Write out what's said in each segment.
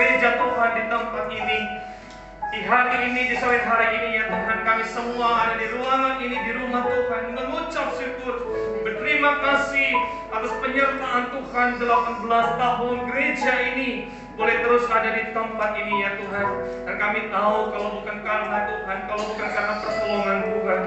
gereja Tuhan di tempat ini. Di hari ini, di sore hari ini ya Tuhan, kami semua ada di ruangan ini, di rumah Tuhan, mengucap syukur, berterima kasih atas penyertaan Tuhan 18 tahun gereja ini boleh terus ada di tempat ini ya Tuhan. Dan kami tahu kalau bukan karena Tuhan, kalau bukan karena pertolongan Tuhan,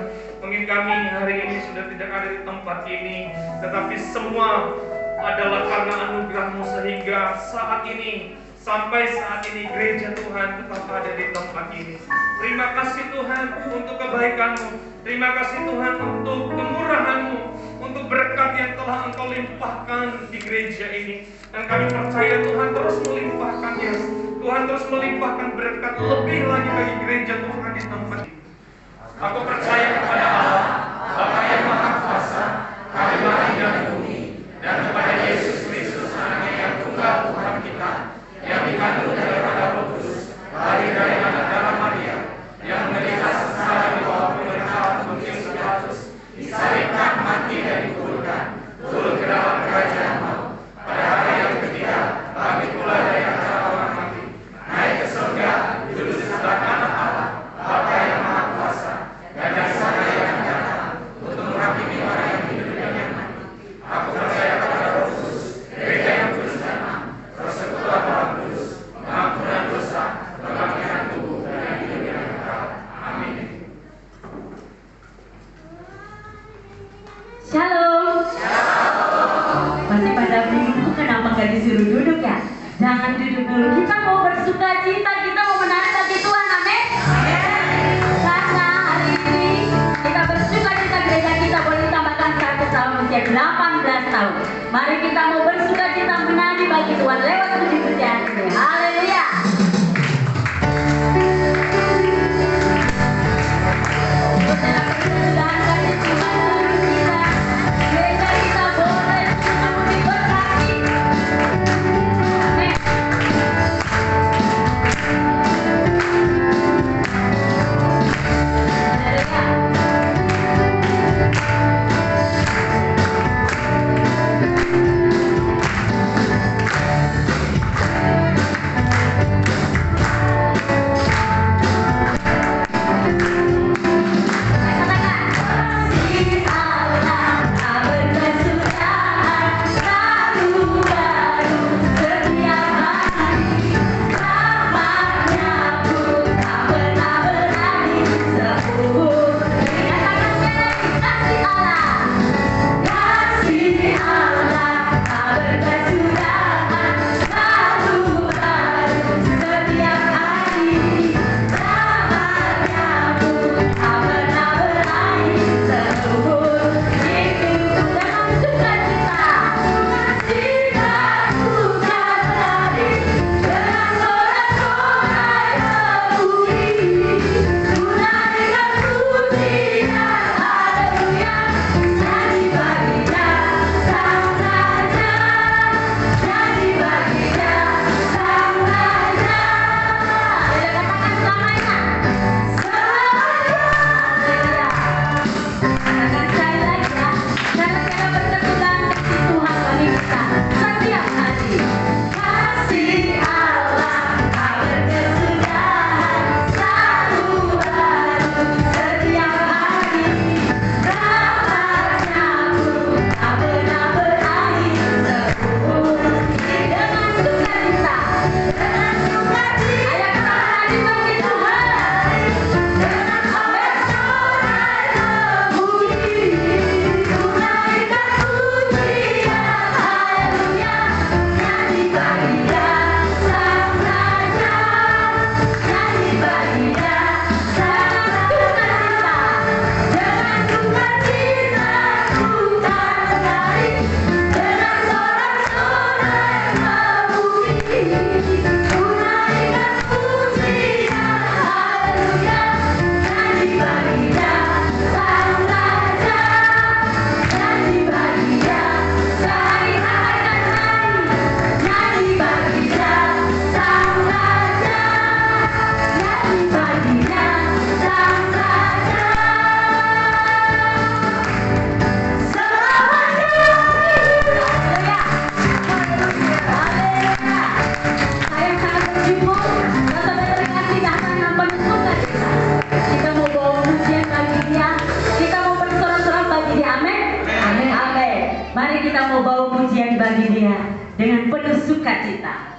mungkin kami hari ini sudah tidak ada di tempat ini. Tetapi semua adalah karena anugerah-Mu sehingga saat ini, sampai saat ini gereja Tuhan tetap ada di tempat ini. Terima kasih Tuhan untuk kebaikan-Mu. Terima kasih Tuhan untuk kemurahan-Mu, untuk berkat yang telah Engkau limpahkan di gereja ini. Dan kami percaya Tuhan terus melimpahkannya. Tuhan terus melimpahkan berkat lebih lagi bagi gereja Tuhan di tempat ini. Aku percaya kepada Allah, Bapa yang Maha Kuasa, Kami lahir dari bumi, dan kepada Yesus Kristus, Anaknya yang tunggal Tuhan kita, yang dikandung daripada Roh Kudus, lahir dari anak darah Maria, yang menderita sengsara di bawah pemerintahan Pontius Pilatus, disalibkan, mati dan dikuburkan, turun ke dalam kerajaan maut. Pada hari yang ketiga, bangkit pula dari antara orang mati, naik ke surga, duduk di sebelah kanan Allah, Bapa yang Maha Kuasa, dan dari sana yang akan datang untuk menghakimi orang yang hidup dan yang mati. Aku percaya kepada Roh Kudus, gereja yang kudus dan am, persekutuan orang kudus, pengampunan dosa, kebangkitan tubuh, dan hidup yang kekal. Amin. Shalom. Masih pada bingung kenapa gak disuruh duduk ya? Jangan duduk dulu. Kita mau bersuka cita, kita mau menarik hati Tuhan. Amin. Karena hari ini kita bersuka cita, gereja kita boleh ditambahkan 100 tahun usia 18 tahun. Mari kita mau bersuka cita menyanyi bagi Tuhan lewat puji-pujian ini. Haleluya. Mari kita mau bawa pujian bagi Dia dengan penuh sukacita.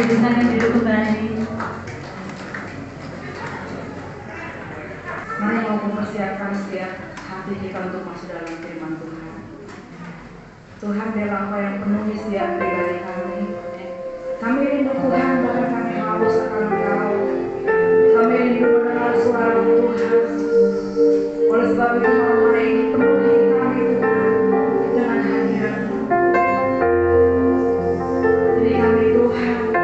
Silakan duduk kembali. Mari mau mempersiapkan setiap hati kita untuk masuk dalam firman Tuhan. Tuhan biarlah apa yang penuhi setiap pribadi kami. Kami rindu Tuhan, bahkan kami haus akan Engkau. Kami rindu mendengar suara Tuhan. Oleh sebab itu malam hari ini penuhi kami Tuhan dengan hadirat-Mu. Jadi kami Tuhan. Di hatiku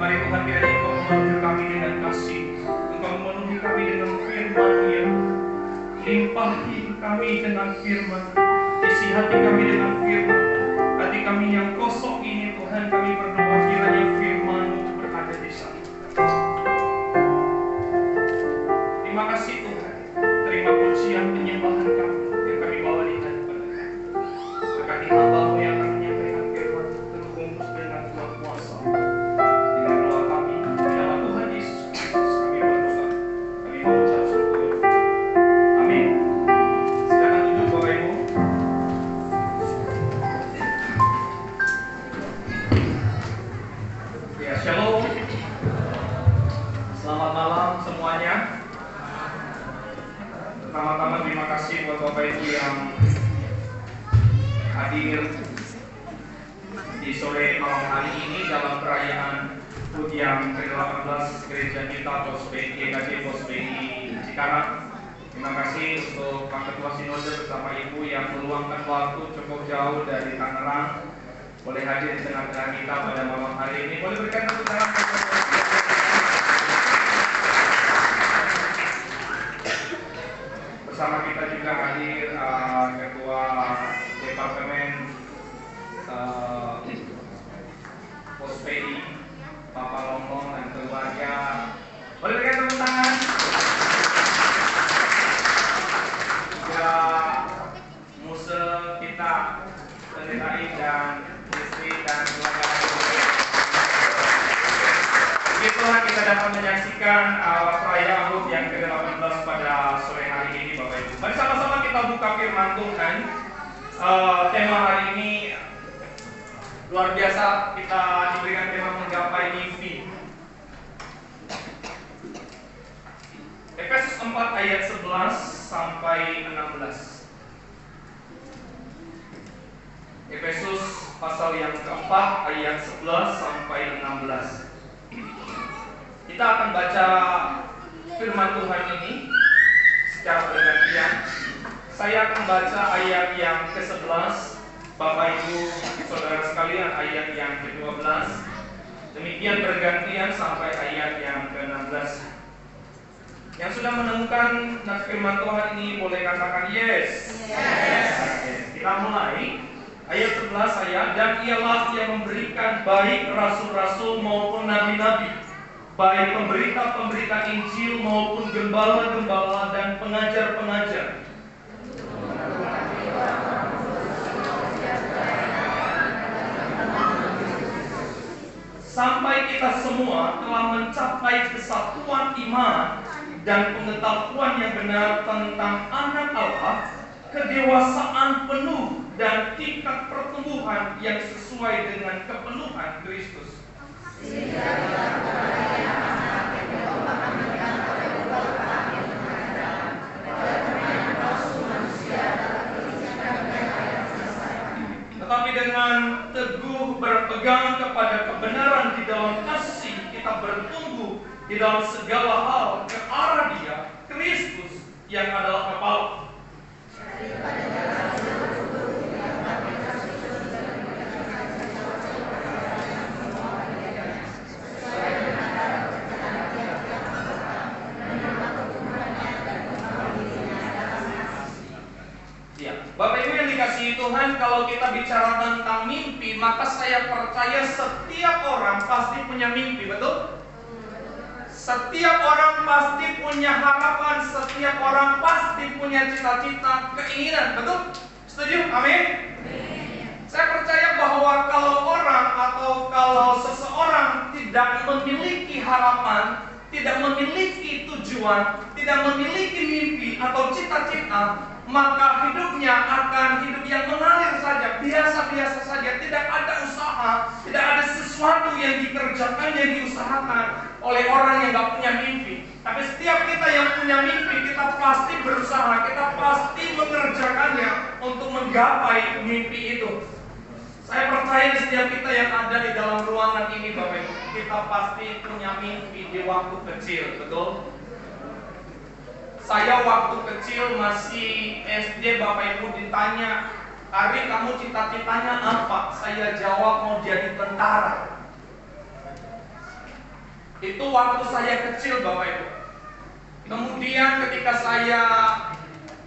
Mari Tuhan kiranya Engkau memenuhi kami dengan kasih, Engkau memenuhi kami dengan firman-Mu yang limpahi kami dengan firman, isi hati kami dengan firman. Hati kami yang kosong ini Tuhan, kami berdoa kiranya firman-Mu berada di sana. Terima kasih Tuhan, terima pujian penyembahan kami yang kami bawa di hadapan Engkau. Berkati hamba-Mu yang akan menyampaikan firman, terbungkus dengan kuat kuasa. Dengan doa kami, di nama Tuhan Yesus Kristus kami berdoa, kami mengucap syukur. Amin. Silakan duduk Bapak Ibu. Ya, shalom. Selamat malam semuanya. Pertama-tama terima kasih buat Bapak Ibu yang hadir di sore malam hari ini dalam perayaan HUT yang ke-18 gereja kita Posbeni GKJ Posbeni Cikarang. Terima kasih untuk Pak Ketua Sinode bersama Ibu yang meluangkan waktu cukup jauh dari Tangerang boleh hadir di tengah-tengah kita pada malam hari ini. Boleh berikan tepuk tangan. Bersama kita juga hadir Ketua Departemen Posbeni Bapak Longlong dan keluarga. Boleh berikan tepuk tangan. Ya, Muse kita Pendeta dan istri dan keluarga. Begitulah kita dapat menyaksikan perayaan HUT yang ke-18 pada sore hari ini Bapak Ibu. Mari sama-sama kita buka firman Tuhan. Tema hari ini luar biasa, kita diberikan tema menggapai mimpi. Efesus 4 ayat 11 sampai 16. Efesus pasal yang keempat ayat 11 sampai 16. Kita akan baca firman Tuhan ini secara bergantian. Saya akan baca ayat yang ke-11, Bapak Ibu Saudara sekalian ayat yang ke-12. Demikian bergantian sampai ayat yang ke-16. Yang sudah menemukan firman Tuhan ini boleh katakan yes. Yes. Kita mulai. Ayat 11 saya, dan ialah yang memberikan baik rasul-rasul maupun nabi-nabi, baik pemberita-pemberita Injil maupun gembala-gembala dan pengajar-pengajar, sampai kita semua telah mencapai kesatuan iman dan pengetahuan yang benar tentang Anak Allah, kedewasaan penuh dan tingkat pertumbuhan yang sesuai dengan kepenuhan Kristus. Tetapi dengan teguh berpegang kepada kebenaran di dalam kasih, kita bertumbuh di dalam segala hal ke arah Dia, Kristus yang adalah kepala. Bapak Ibu yang dikasihi Tuhan, kalau kita bicara tentang mimpi, maka saya percaya setiap orang pasti punya mimpi, betul? Setiap orang pasti punya harapan, setiap orang pasti punya cita-cita, keinginan, betul? Setuju? Amin? Saya percaya bahwa kalau orang atau kalau seseorang tidak memiliki harapan, tidak memiliki tujuan, tidak memiliki mimpi atau cita-cita, maka hidupnya akan hidup yang mengalir saja, biasa-biasa saja, tidak ada usaha, tidak ada sesuatu yang dikerjakan, yang diusahakan oleh orang yang gak punya mimpi. Tapi setiap kita yang punya mimpi, kita pasti berusaha, kita pasti mengerjakannya untuk menggapai mimpi itu. Saya percaya setiap kita yang ada di dalam ruangan ini, Bapak Ibu, kita pasti punya mimpi di waktu kecil, betul? Saya waktu kecil masih SD, Bapak Ibu ditanya, Ari kamu cita-citanya apa? Saya jawab mau jadi tentara. Itu waktu saya kecil Bapak Ibu. Kemudian ketika saya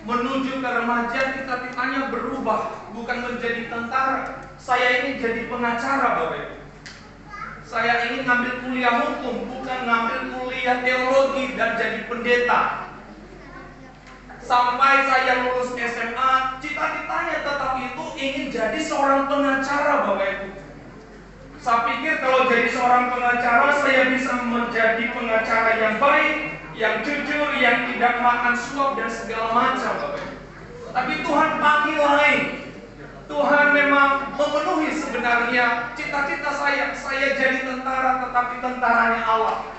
menuju ke remaja, cita-citanya berubah, bukan menjadi tentara. Saya ingin jadi pengacara Bapak Ibu. Saya ingin ngambil kuliah hukum, bukan ngambil kuliah teologi dan jadi pendeta. Sampai saya lulus SMA, cita-citanya tetap itu ingin jadi seorang pengacara Bapak Ibu. Saya pikir kalau jadi seorang pengacara, saya bisa menjadi pengacara yang baik, yang jujur, yang tidak makan suap dan segala macam Bapak Ibu. Tapi Tuhan panggil lain. Tuhan memang memenuhi sebenarnya cita-cita saya. Saya jadi tentara, tetapi tentaranya Allah.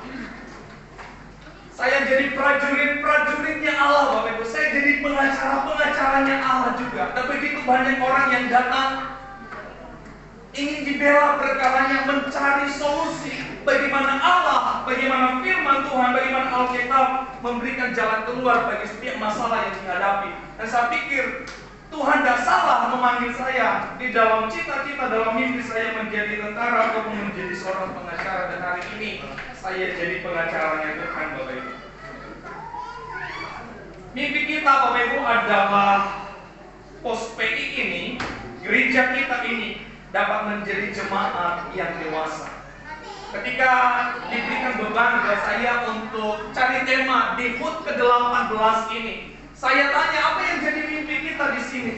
Saya jadi prajuritnya Allah Bapak Ibu. Saya jadi pengacaranya Allah juga. Dan begitu banyak orang yang datang ingin dibela perkaranya, mencari solusi bagaimana Allah, bagaimana firman Tuhan, bagaimana Alkitab memberikan jalan keluar bagi setiap masalah yang dihadapi. Dan saya pikir Tuhan tidak salah memanggil saya di dalam cita-cita, dalam mimpi saya menjadi tentara ataupun menjadi seorang pengacara. Dan hari ini saya jadi pengacaranya Tuhan Bapak Ibu. Mimpi kita Bapak Ibu adalah pos PI ini, gereja kita ini dapat menjadi jemaat yang dewasa. Ketika diberikan beban kepada saya untuk cari tema di HUT ke-18 ini, saya tanya apa yang jadi mimpi kita di sini?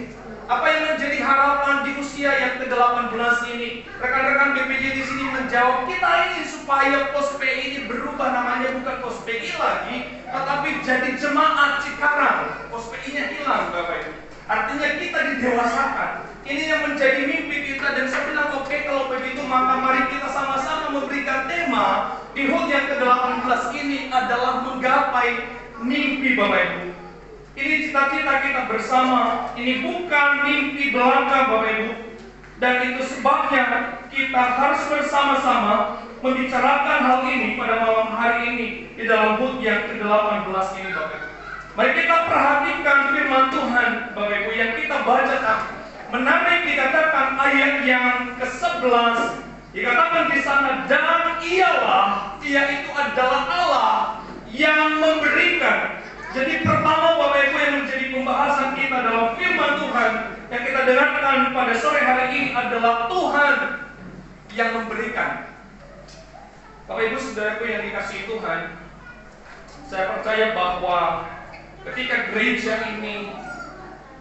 Apa yang menjadi harapan di usia yang ke-18 ini? Rekan-rekan BPJ di sini menjawab, kita ingin supaya pos PI ini berubah namanya, bukan pos PI lagi, tetapi jadi jemaat Cikarang. Pos PI-nya hilang Bapak Ibu. Artinya kita didewasakan. Ini yang menjadi mimpi kita. Dan saya bilang oke, kalau begitu maka mari kita sama-sama memberikan tema di HUT yang ke-18 ini adalah menggapai mimpi Bapak Ibu. Ini cita-cita kita bersama. Ini bukan mimpi belaka Bapak Ibu. Dan itu sebabnya kita harus bersama-sama membicarakan hal ini pada malam hari ini di dalam HUT yang ke-18 ini Bapak Ibu. Mari kita perhatikan firman Tuhan Bapak Ibu yang kita bacakan. Menarik dikatakan ayat yang ke-11, dikatakan di sana, dan ialah, ia itu adalah Allah yang memberikan. Jadi pertama Bapak Ibu yang menjadi pembahasan kita dalam firman Tuhan yang kita dengarkan pada sore hari ini adalah Tuhan yang memberikan. Bapak Ibu saudaraku yang dikasihi Tuhan, saya percaya bahwa ketika gereja ini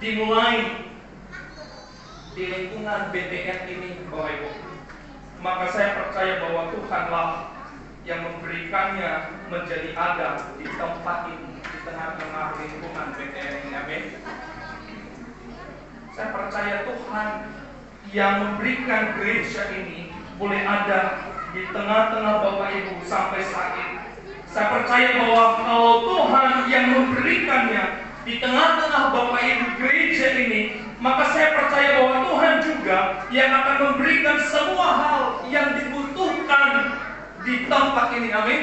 dimulai di lingkungan BTN ini Bapak Ibu, maka saya percaya bahwa Tuhanlah yang memberikannya menjadi ada di tempat ini, di tengah-tengah lingkungan BTN ini. Amin. Saya percaya Tuhan yang memberikan gereja ini boleh ada di tengah-tengah Bapak Ibu sampai saat ini. Saya percaya bahwa kalau Tuhan yang memberikannya di tengah-tengah Bapak Ibu gereja ini, maka saya percaya bahwa Tuhan juga yang akan memberikan semua hal yang dibutuhkan di tempat ini. Amin.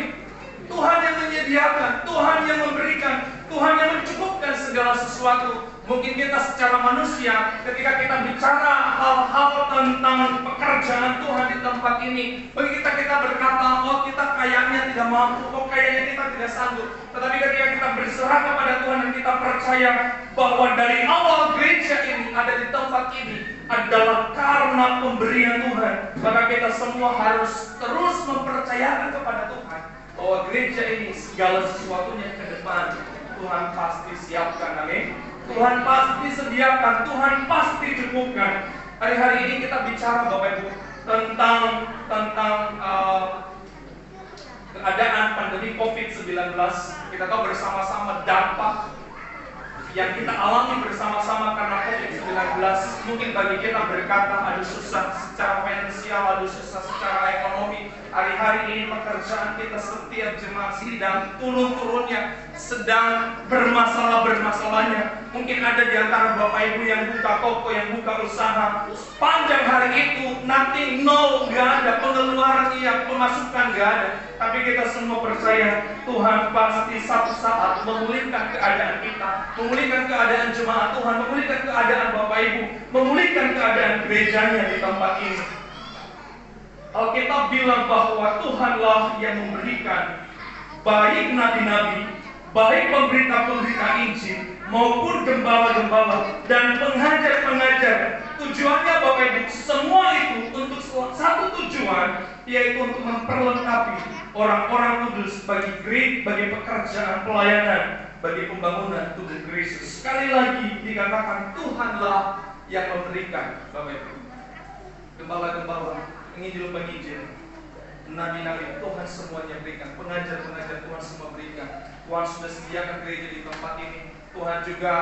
Tuhan yang menyediakan, Tuhan yang memberikan, Tuhan yang mencukupkan segala sesuatu. Mungkin kita secara manusia, ketika kita bicara hal-hal tentang pekerjaan Tuhan di tempat ini, bagi kita berkata, oh kita kayaknya tidak mampu, oh kayaknya kita tidak sanggup. Tetapi ketika kita berserah kepada Tuhan dan kita percaya bahwa dari awal gereja ini ada di tempat ini adalah karena pemberian Tuhan, maka kita semua harus terus mempercayakan kepada Tuhan bahwa gereja ini segala sesuatunya ke depan Tuhan pasti siapkan. Amin. Tuhan pasti sediakan, Tuhan pasti cukupkan. Hari-hari ini kita bicara Bapak Ibu tentang keadaan pandemi COVID-19. Kita tahu bersama-sama dampak yang kita alami bersama-sama karena COVID-19. Mungkin bagi kita berkata, aduh susah secara finansial, aduh susah secara ekonomi. Hari-hari ini pekerjaan kita setiap jemaat sidang turun-turunnya, sedang bermasalah-bermasalahnya. Mungkin ada di antara Bapak Ibu yang buka toko, yang buka usaha, panjang hari itu nanti nol, gak ada pengeluaran, iya, pemasukan gak ada. Tapi kita semua percaya Tuhan pasti satu saat memulihkan keadaan kita, memulihkan keadaan jemaat Tuhan, memulihkan keadaan Bapak Ibu, memulihkan keadaan gerejanya di tempat ini. Alkitab bilang bahwa Tuhanlah yang memberikan baik nabi-nabi, baik pemberita-pemberita Injil, maupun gembala-gembala dan pengajar-pengajar. Tujuannya Bapak Ibu, semua itu untuk satu tujuan, yaitu untuk memperlengkapi orang-orang kudus bagi pekerjaan pelayanan, bagi pembangunan tubuh Kristus. Sekali lagi dikatakan Tuhanlah yang memberikan, Bapak Ibu. Gembala-gembala, penginjil-penginjil, nabi-nabi, Tuhan semuanya berikan. Pengajar-pengajar, Tuhan semua berikan. Tuhan sudah sediakan gereja di tempat ini. Tuhan juga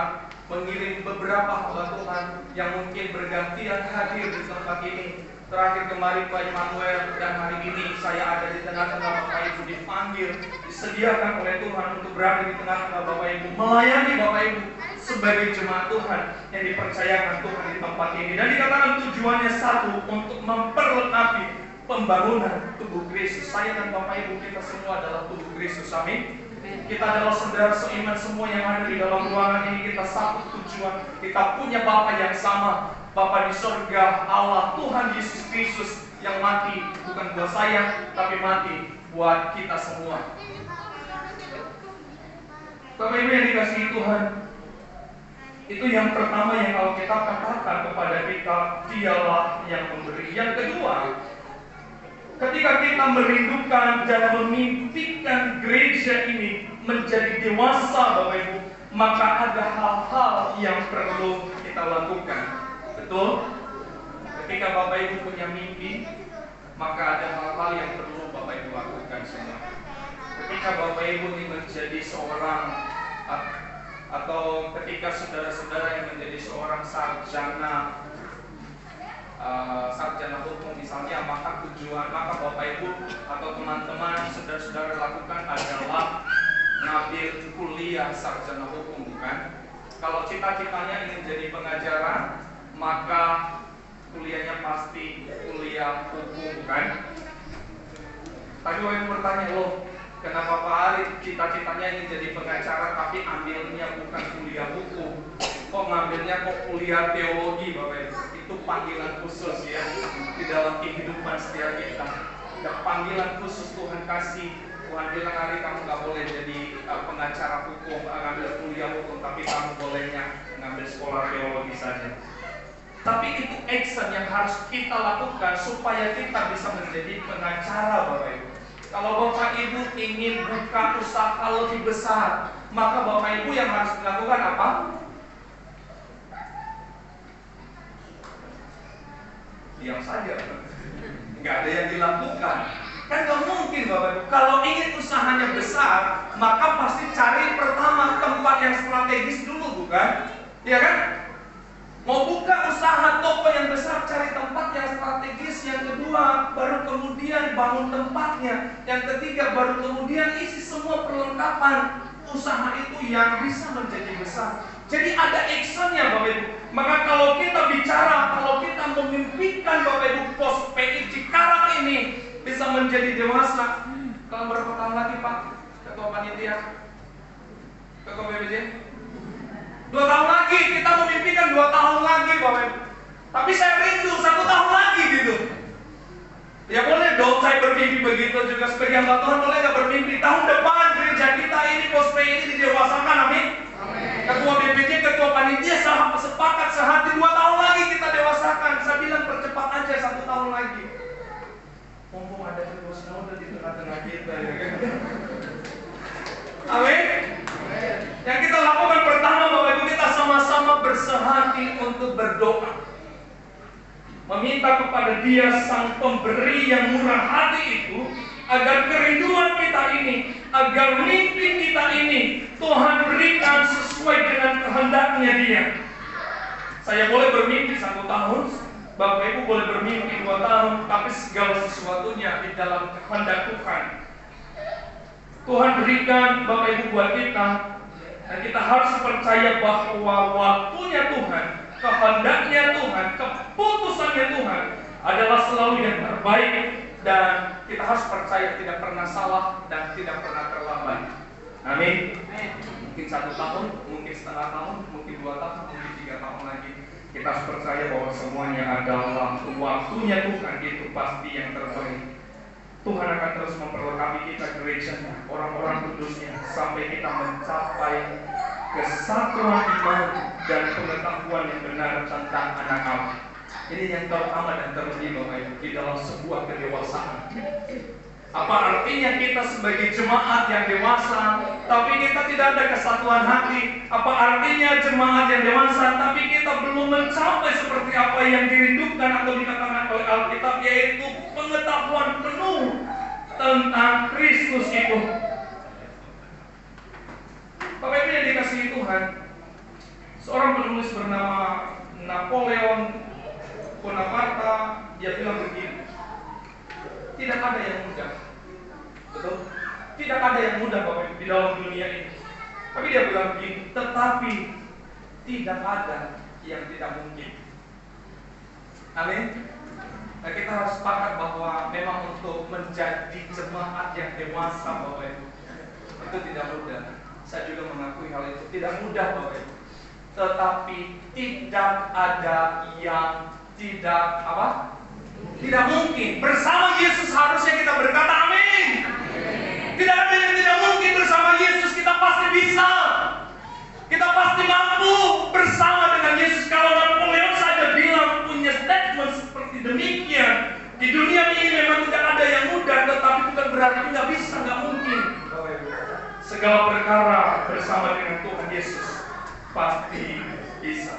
mengirim beberapa hamba Tuhan yang mungkin bergantian hadir di tempat ini. Terakhir kemarin Pak Immanuel, dan hari ini saya ada di tengah-tengah Bapak Ibu, dipanggil, disediakan oleh Tuhan untuk berada di tengah-tengah Bapak Ibu, melayani Bapak Ibu sebagai jemaat Tuhan yang dipercayakan Tuhan di tempat ini. Dan dikatakan tujuannya satu, untuk memperlengkapi pembangunan tubuh Kristus. Saya dan Bapak Ibu, kita semua adalah tubuh Kristus. Amin. Kita adalah saudara seiman semua yang ada di dalam ruangan ini. Kita satu tujuan, kita punya Bapa yang sama, Bapa di surga, Allah Tuhan Yesus Kristus yang mati bukan buat saya, tapi mati buat kita semua. Bapak Ibu yang dikasihi Tuhan, itu yang pertama yang kalau kita katakan kepada kita, Dialah yang memberi. Yang kedua, ketika kita merindukan dan memimpikan gereja ini menjadi dewasa, Bapak Ibu, maka ada hal-hal yang perlu kita lakukan. Betul? Ketika Bapak Ibu punya mimpi, maka ada hal-hal yang perlu Bapak Ibu lakukan semua. Ketika Bapak Ibu ini menjadi seorang, atau ketika saudara-saudara yang menjadi seorang sarjana hukum misalnya, maka Bapak Ibu atau teman-teman saudara-saudara lakukan adalah ngambil kuliah sarjana hukum, bukan? Kalau cita-citanya ingin jadi pengacara, maka kuliahnya pasti kuliah hukum, bukan? Tadi Bapak Ibu bertanya, loh, kenapa Pak Arif cita-citanya ingin jadi pengacara tapi ambilnya bukan kuliah hukum? Kok ngambilnya kuliah teologi, Bapak Ibu? Itu panggilan khusus ya di dalam kehidupan setiap kita. Ada panggilan khusus Tuhan kasih. Tuhan bilang, Ari, kamu gak boleh jadi pengacara hukum, ngambil kuliah hukum, tapi kamu bolehnya ngambil sekolah teologi saja. Tapi itu action yang harus kita lakukan supaya kita bisa menjadi pengacara, Bapak Ibu. Kalau Bapak Ibu ingin buka usaha lebih besar, maka Bapak Ibu yang harus dilakukan apa? Diam saja, nggak ada yang dilakukan. Kan gak mungkin Bapak Ibu. Kalau ingin usahanya besar, maka pasti cari pertama tempat yang strategis dulu, bukan? Ya kan? Mau buka usaha toko yang besar, cari tempat yang strategis. Yang kedua, baru kemudian bangun tempatnya. Yang ketiga, baru kemudian isi semua perlengkapan usaha itu yang bisa menjadi besar. Jadi ada actionnya, Bapak Ibu. Maka kalau kita bicara, kalau kita memimpikan Bapak Ibu pos PI Cikarang ini bisa menjadi dewasa, kalau berapa tahun lagi Pak Ketua Panitia, Ketua BPJ? 2 tahun lagi, kita memimpikan 2 tahun lagi, Bapak Ibu. Tapi saya rindu 1 tahun lagi gitu. Ya boleh dong saya bermimpi begitu juga. Sebagai hamba Tuhan boleh gak bermimpi tahun depan gereja kita ini pos PI ini didewasakan, amin. Ketua BPJ, Ketua Panitia sepakat sehati 2 tahun lagi kita dewasakan. Saya bilang percepat aja 1 tahun lagi. Mumpung ada ketua sinode di tengah-tengah kita, ya kan? Amin. Yang kita lakukan pertama, Bapak Ibu, kita sama-sama bersehati untuk berdoa, meminta kepada Dia Sang Pemberi yang murah hati itu, agar kerinduan kita ini, agar mimpi kita ini Tuhan berikan sesuai dengan kehendaknya Dia. Saya boleh bermimpi 1 tahun, Bapak Ibu boleh bermimpi 2 tahun, tapi segala sesuatunya di dalam kehendak Tuhan. Tuhan berikan Bapak Ibu buat kita, dan kita harus percaya bahwa waktunya Tuhan, kehendaknya Tuhan, keputusannya Tuhan adalah selalu yang terbaik, dan kita harus percaya tidak pernah salah dan tidak pernah terlambat. Amin. Mungkin 1 tahun, mungkin setengah tahun, mungkin 2 tahun, mungkin 3 tahun lagi. Kita harus percaya bahwa semuanya adalah waktunya Tuhan, itu pasti yang terbaik. Tuhan akan terus memperlengkapi kita, gerejanya, orang-orang kudusnya, sampai kita mencapai kesatuan iman dan pengetahuan yang benar tentang anak Allah. Ini yang terutama dan terlebih Bapak Ibu di dalam sebuah kedewasaan. Apa artinya kita sebagai jemaat yang dewasa, tapi kita tidak ada kesatuan hati? Apa artinya jemaat yang dewasa, tapi kita belum mencapai seperti apa yang dirindukan atau dikatakan oleh Alkitab, yaitu pengetahuan penuh tentang Kristus itu? Bapak Ibu yang dikasihi Tuhan, seorang penulis bernama Napoleon Bonaparte, dia bilang begini, tidak ada yang mudah, betul? Tidak ada yang mudah Bapak Ibu di dalam dunia ini. Tapi dia bilang begini, tetapi tidak ada yang tidak mungkin. Amin. Nah, kita harus sepakat bahwa memang untuk menjadi jemaat yang dewasa Bapak Ibu itu tidak mudah. Saya juga mengakui hal itu tidak mudah Bapak Ibu. Tetapi tidak ada yang tidak apa? Tidak mungkin. Bersama Yesus harusnya kita berkata amin. Tidak ada yang tidak mungkin. Bersama Yesus kita pasti bisa. Kita pasti mampu bersama dengan Yesus. Kalau Napoleon saja bilang punya statement seperti demikian, di dunia ini memang tidak ada yang mudah, tetapi bukan berarti nggak bisa, nggak mungkin. Segala perkara bersama dengan Tuhan Yesus pasti bisa.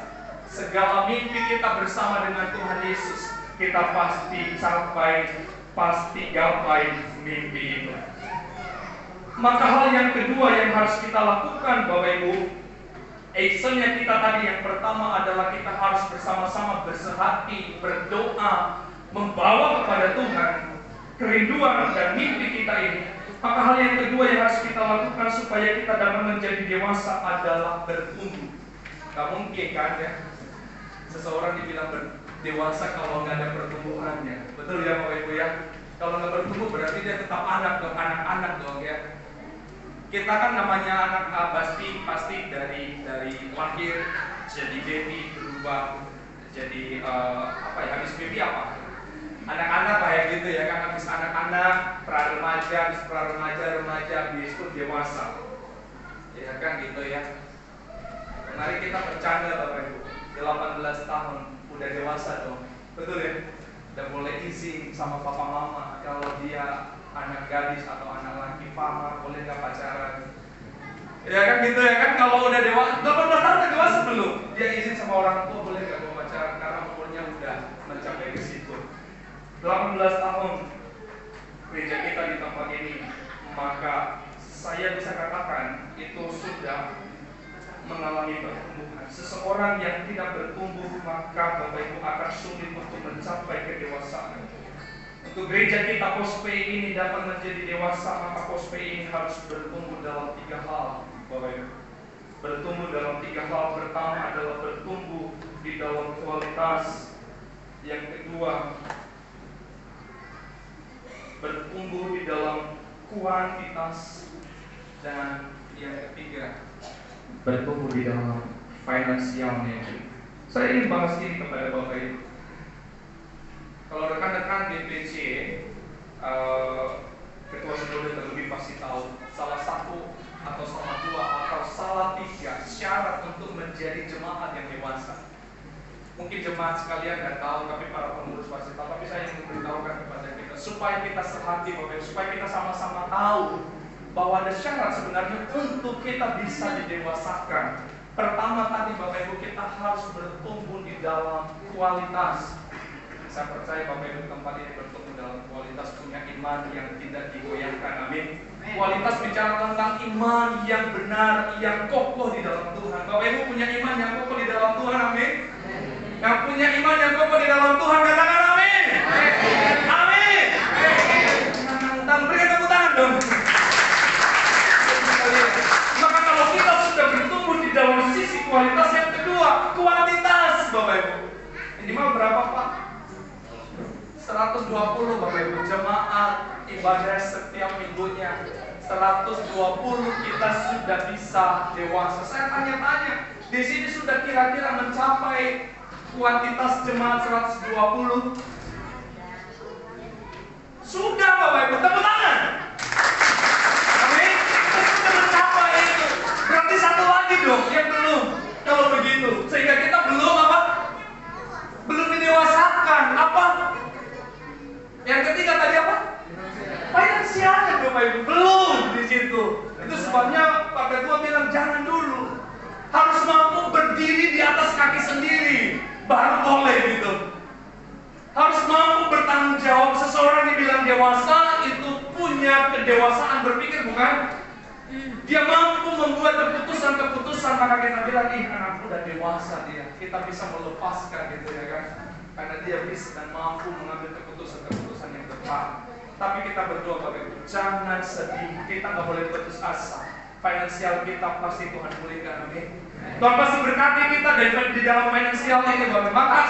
Segala mimpi kita bersama dengan Tuhan Yesus, kita pasti capai, pasti gapai mimpi itu. Maka hal yang kedua yang harus kita lakukan Bapak Ibu, actionnya kita tadi yang pertama adalah kita harus bersama-sama bersehati, berdoa, membawa kepada Tuhan kerinduan dan mimpi kita ini. Maka hal yang kedua yang harus kita lakukan supaya kita dapat menjadi dewasa adalah bertumbuh. Gak mungkin kan ya, seseorang dibilang dewasa kalau nggak ada pertumbuhannya. Betul ya Bapak Ibu ya? Kalau nggak bertumbuh berarti dia tetap anak-anak dong ya. Kita kan namanya anak pasti dari lahir jadi baby berubah jadi habis baby apa? Anak-anak kayak gitu ya kan, habis anak-anak, pra-remaja, habis pra-remaja, remaja, habis itu dewasa. Ya kan gitu ya. Mari kita bercanda Bapak Ibu, 18 tahun udah dewasa dong. Betul ya? Udah boleh izin sama papa mama kalau dia anak gadis atau anak laki, mama boleh nggak pacaran? Ya kan gitu ya kan, kalau udah dewasa, 18 tahun udah dewasa belum? Dia izin sama orang tua boleh nggak mau pacaran karena umurnya udah mencapai ke situ. 18 tahun gereja kita di tempat ini, maka saya bisa katakan itu sudah mengalami pertumbuhan. Seseorang yang tidak bertumbuh, maka Bapak Ibu akan sulit untuk mencapai kedewasaan. Untuk gereja kita Kospe ini dapat menjadi dewasa, maka Kospe ini harus bertumbuh dalam 3 hal, Bapak Ibu. Bertumbuh dalam 3 hal. Pertama adalah bertumbuh di dalam kualitas. Yang kedua, bertumbuh di dalam kuantitas. Dan yang ketiga, bertumbuh di dalam finansialnya. Saya ingin bahas ini kepada Bapak Ibu. Kalau rekan-rekan DPC, ketua sinode terlebih pasti tahu salah satu atau salah 2 atau salah 3 syarat untuk menjadi jemaat yang dewasa. Mungkin jemaat sekalian nggak tahu, tapi para pengurus pasti tahu. Tapi saya ingin memberitahukan kepada kita supaya kita sehati Bapak Ibu, supaya kita sama-sama tahu bahwa ada syarat sebenarnya untuk kita bisa didewasakan. Pertama tadi Bapak Ibu, kita harus bertumbuh di dalam kualitas. Saya percaya Bapak Ibu tempat ini bertumbuh dalam kualitas, punya iman yang tidak digoyahkan. Amin. Kualitas bicara tentang iman yang benar, yang kokoh di dalam Tuhan. Bapak Ibu punya iman yang kokoh di dalam Tuhan. Amin. Yang punya iman yang kokoh di dalam Tuhan, katakan amin. Amin. Dan berikan tepuk tangan dong. Maka kalau kita sudah bertumbuh di dalam sisi kualitas, yang kedua kuantitas Bapak Ibu. Minimal berapa Pak? 120 Bapak Ibu, jemaat ibadah setiap minggunya 120 kita sudah bisa dewasa. Saya tanya-tanya, di sini sudah kira-kira mencapai kuantitas jemaat 120. Sudah Bapak Ibu, tepuk tangan. Amin. Kita mencapai itu. Berarti satu lagi dong yang belum. Kalau begitu, sehingga kita belum apa? Belum didewasakan. Apa? Yang ketiga tadi apa? Finansialnya Bapak Ibu belum di situ. Itu sebabnya Pak Ketua bilang jangan dulu. Harus mampu berdiri di atas kaki sendiri, baru boleh gitu. Harus mampu bertanggung jawab. Seseorang yang bilang dewasa itu punya kedewasaan berpikir, bukan? Dia mampu membuat keputusan-keputusan. Maka kita bilang, ih anakku udah dewasa dia. Kita bisa melepaskan gitu ya kan. Karena dia bisa dan mampu mengambil keputusan-keputusan yang tepat. Tapi kita berdoa Bapak Ibu, jangan sedih. Kita nggak boleh putus asa. Finansial kita pasti Tuhan pulihkan, amin. Tuhan pasti berkati kita di dalam finansial ini Bapak Ibu. Maka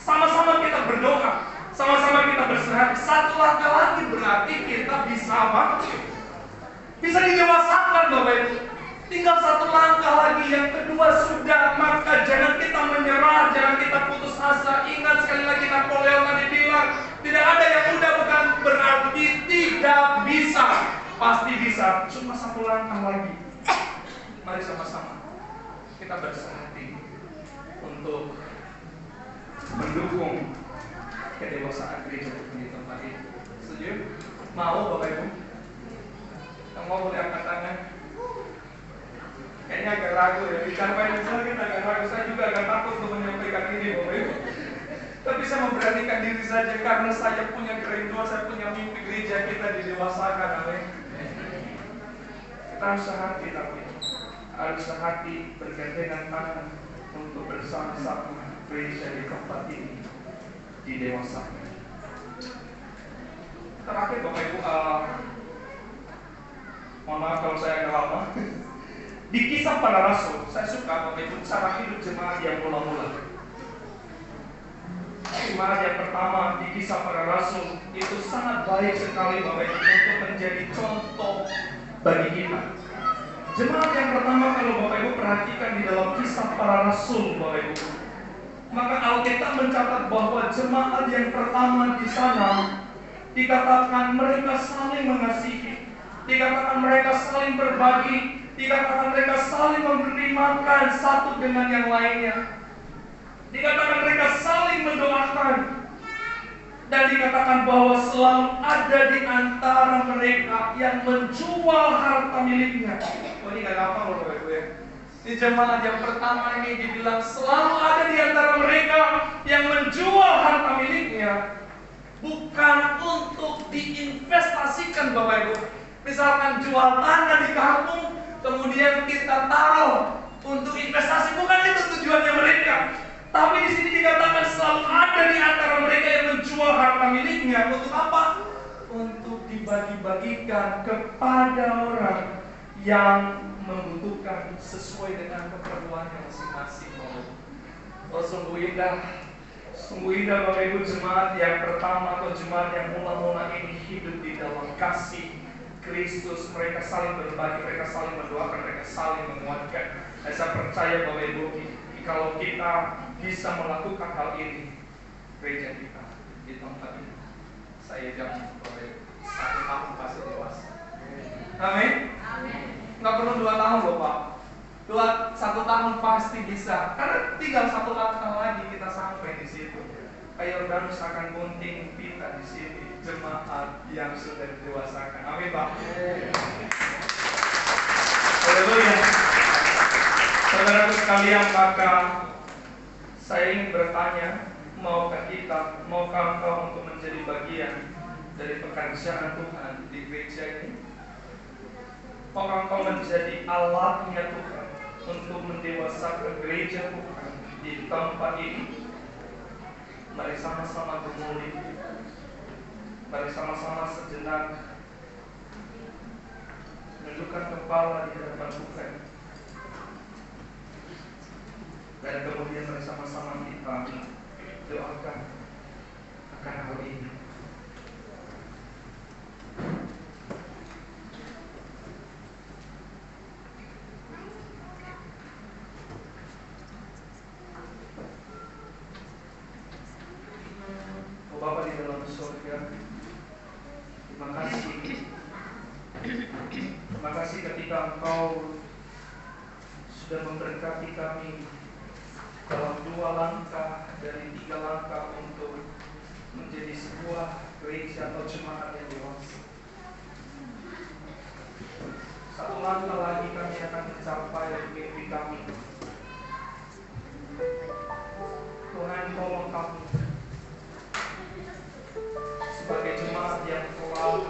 sama-sama kita berdoa, sama-sama kita berserah. Satu langkah lagi berarti kita bisa apa? Bisa didewasakan Bapak Ibu. Tinggal satu langkah lagi, yang kedua sudah. Maka jangan kita menyerah, jangan kita putus asa. Ingat sekali lagi Napoleon tadi bilang, tidak ada yang mudah, bukan berarti tidak bisa. Pasti bisa, cuma satu langkah lagi. Mari sama-sama kita bersehati untuk mendukung kedewasaan gereja di tempat ini. Setuju? Mau Bapak Ibu? Yang mau boleh angkat tangan? Kayaknya agak ragu ya, bicara finansial kita agak ragu. Saya juga agak takut untuk menyampaikan ini Bapak Ibu. Tapi saya memberanikan diri saja karena saya punya kerinduan, saya punya mimpi gereja kita didewasakan, amin. Kita harus sehati, tapi harus sehati bergandengan tangan untuk bersama-sama gereja di tempat ini didewasakan. Terakhir Bapak Ibu, mohon maaf kalau saya agak lama. Di Kisah Para Rasul, saya suka Bapak Ibu cara hidup jemaat yang mula-mula. Jemaat yang pertama di Kisah Para Rasul itu sangat baik sekali Bapak Ibu untuk menjadi contoh bagi kita. Jemaat yang pertama kalau Bapak Ibu perhatikan di dalam Kisah Para Rasul Bapak Ibu, maka Alkitab mencatat bahwa jemaat yang pertama di sana dikatakan mereka saling mengasihi, dikatakan mereka saling berbagi, dikatakan mereka saling memberi makan satu dengan yang lainnya, dikatakan mereka saling mendoakan, dan dikatakan bahwa selalu ada di antara mereka yang menjual harta miliknya. Oh, ini gak gampang loh Bapak Ibu ya. Di jemaat yang pertama ini dibilang selalu ada di antara mereka yang menjual harta miliknya, bukan untuk diinvestasikan Bapak Ibu. Misalkan jual tanah di kampung, kemudian kita taruh untuk investasi, bukan itu tujuannya mereka. Tapi di sini dikatakan selalu ada di antara mereka yang menjual harta miliknya. Untuk apa? Untuk dibagi-bagikan kepada orang yang membutuhkan sesuai dengan keperluannya masing-masing. Oh, sungguh indah Bapak Ibu, jemaat yang pertama atau jemaat yang mula-mula ini hidup di dalam kasih Kristus. Mereka saling berbagi, mereka saling mendoakan, mereka saling menguatkan. Saya percaya Bapak Ibu, kalau kita bisa melakukan hal ini, gereja kita di tempat ini, saya jamin Bapak Ibu, 1 tahun pasti dewasa. Amin. Nggak perlu 2 tahun loh Pak. 1 tahun pasti bisa. Karena tinggal 1 langkah lagi kita sampai di situ. Kayak Yordanus akan gunting kita di sini, jemaat yang sudah didewasakan. Amin Pak. Haleluya. Saudaraku sekalian, maka saya ingin bertanya, maukah engkau untuk menjadi bagian dari pekerjaan Tuhan di gereja ini? Maukah engkau menjadi alatnya Tuhan untuk mendewasakan gereja Tuhan di tempat ini? Mari sama-sama bermulai. Mari sama-sama sejenak menundukkan kepala di hadapan Tuhan. Dan kemudian mari sama-sama kita doakan akan hal ini. surga. Terima kasih. Terima kasih ketika Engkau sudah memberkati kami dalam 2 langkah dari 3 langkah untuk menjadi sebuah gereja atau jemaat yang dewasa. 1 langkah lagi kami akan mencapai mimpi kami. Tuhan, tolong kami sebagai jemaat yang telah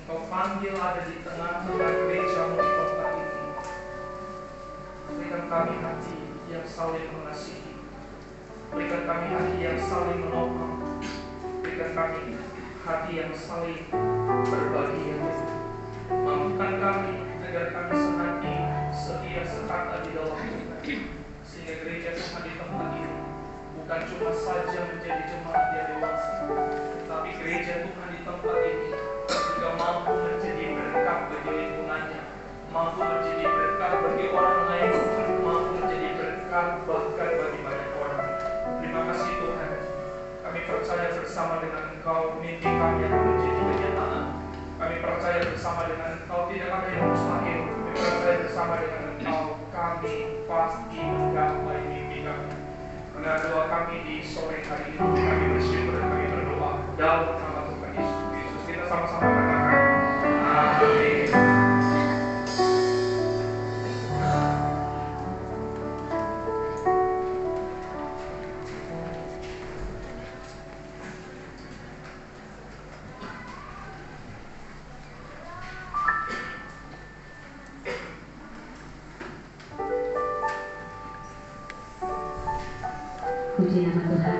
Engkau panggil ada di tengah-tengah gereja-Mu di tempat ini. Berikan kami hati yang saling mengasihi. Berikan kami hati yang saling menolong. Berikan kami hati yang saling berbagi. Mampukan kami agar kami sehati, setia, sekata di dalam Tuhan. Sehingga gereja Tuhan di tempat ini bukan cuma saja menjadi jemaat yang dewasa, tapi gereja Tuhan di tempat ini juga mampu menjadi berkat bagi lingkungannya, mampu menjadi berkat bagi orang lain, mampu menjadi berkat bahkan bagi banyak orang. Terima kasih Tuhan. Kami percaya bersama dengan Engkau mimpi kami akan menjadi kenyataan. Kami percaya bersama dengan Engkau tidak ada yang mustahil. Kami percaya bersama dengan Engkau kami pasti menggapai mimpi kami. Karena doa kami di sore hari ini, kami bersyukur dan kami berdoa dalam nama Tuhan Yesus Kristus. Kita sama-sama katakan amin. Puji nama Tuhan.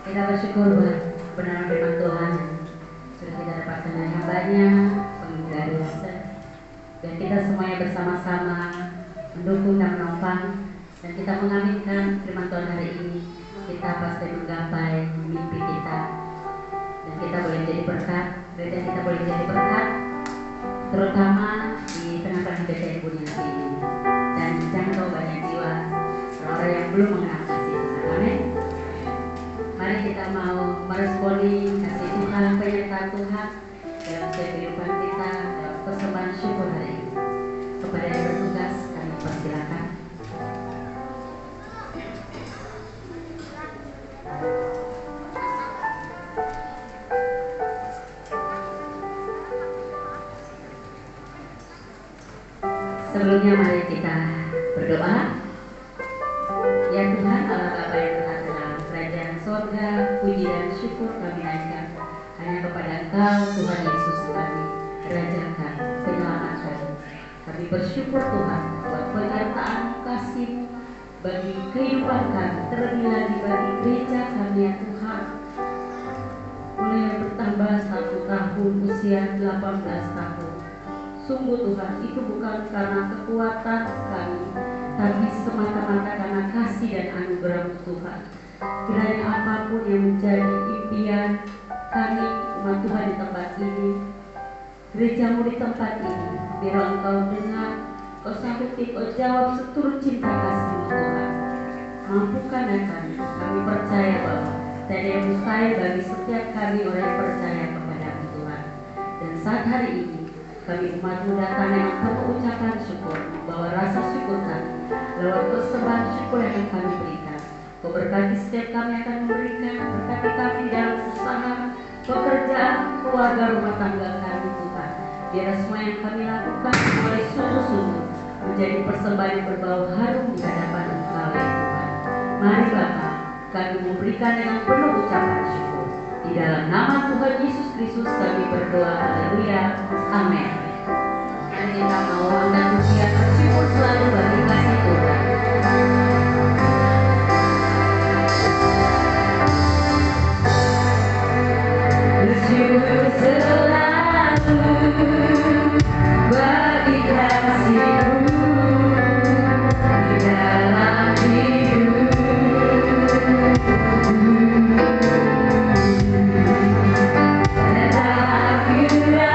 Kita bersyukur buat kebenaran firman Tuhan sudah kita dapatkan dari hamba-Nya, pengguna dosa, dan kita semuanya bersama-sama mendukung dan menopang, dan kita mengaminkan firman Tuhan hari ini. Kita pasti menggapai mimpi kita, dan kita boleh jadi berkat. Gereja kita boleh jadi berkat, terutama di tengah-tengah BTN Bunia ini, dan jangkau banyak jiwa orang yang belum mengenal kasih Tuhan. Amin. Mari kita mau meresponi kasih Tuhan, penyertaan Tuhan dalam kehidupan kita, dalam persembahan syukur hari ini. Kepada yang bertugas kami persilakan. Sebelumnya mari kita berdoa. Ya Tuhan Allah Bapa yang berada dalam kerajaan sorga, puji dan syukur kami naikkan hanya kepada Engkau Tuhan Yesus kami, Raja kami, penyelamat kami. Kami bersyukur Tuhan buat penyertaan kasih-Mu bagi kehidupan kami, terlebih lagi bagi gereja kami ya Tuhan. Mulai bertambah 1 tahun, usia 18 tahun. Sungguh Tuhan, itu bukan karena kekuatan kami, tapi semata-mata karena kasih dan anugerah Tuhan. Kiranya apapun yang menjadi impian kami, umat Tuhan di tempat ini, gereja-Mu di tempat ini, biar Engkau dengar, Kau sanggupi, Kau jawab seturut cinta kasih-Mu Tuhan. Mampukan dan kami percaya bahwa tidak ada yang mustahil bagi setiap kami orang yang percaya kepada-Mu Tuhan. Dan saat hari ini, kami umat-Mu datang dengan penuh ucapan syukur, membawa rasa syukur kami lewat persembahan syukur yang akan kami berikan. Kau berkati setiap kami akan memberikan, berkati kami dalam usaha, pekerjaan, keluarga, rumah tangga kami Tuhan. Biar semua yang kami lakukan oleh sungguh-sungguh menjadi persembahan yang berbau harum di hadapan Engkau ya Tuhan. Mari Bapa, kami memberikan dengan penuh ucapan syukur. Di dalam nama Tuhan Yesus Kristus kami berdoa, haleluya, amin. Dan kita mau angkat pujian bersyukur selalu bagi kasih Tuhan. Bersyukur selalu bagi kasih-Mu di dalam hidup. Dan akhirnya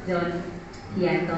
John Tianto.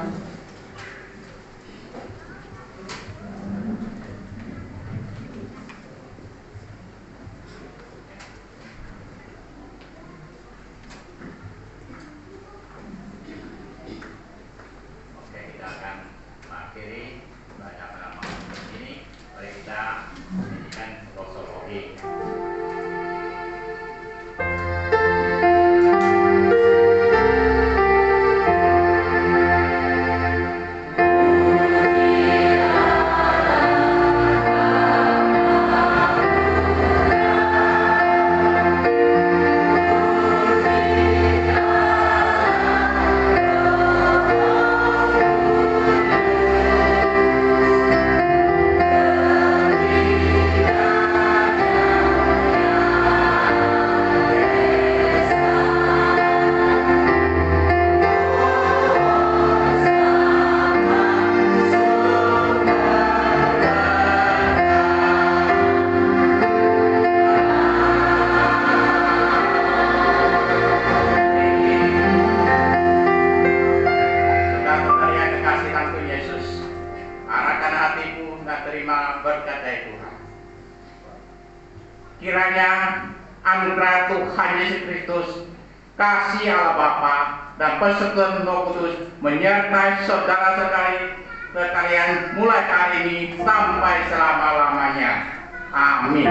Kiranya anugerah Tuhan Yesus Kristus, kasih Allah Bapa dan persekutuan Roh Kudus menyertai saudara-saudari sekalian mulai hari ini sampai selama-lamanya. Amin.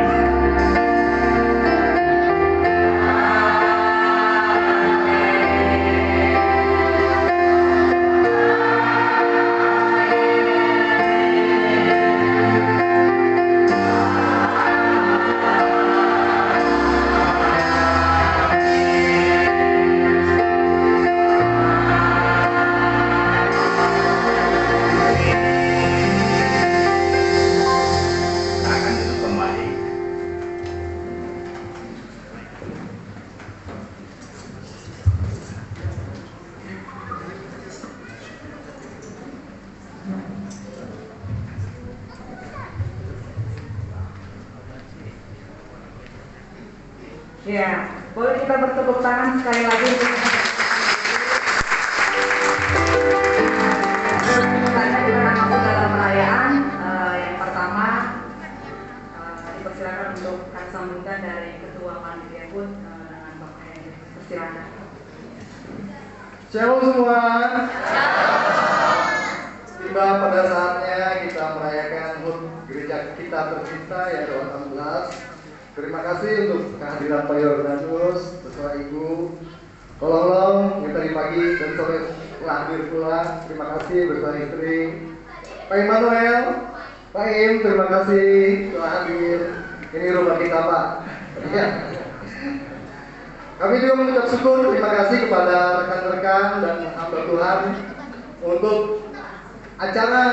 Ya, boleh kita bertepuk tangan sekali lagi untuk karena kita akan masuk dalam perayaan. Yang pertama, dipersilakan untuk kami sambungkan dari Ketua Panitia pun dengan Bapak Henry. Persilakan. Shalom semua. Tiba pada saatnya kita merayakan HUT gereja kita tercinta yang ke-18. Terima kasih untuk kehadiran Pak Yordanus, beserta Ibu Kolong yang tadi pagi dan sore hadir pula. Terima kasih beserta istri Pak Immanuel, Pak Im, terima kasih telah hadir. Ini rumah kita Pak. Ya. Kami juga mengucap syukur, terima kasih kepada rekan-rekan dan hamba Tuhan untuk acara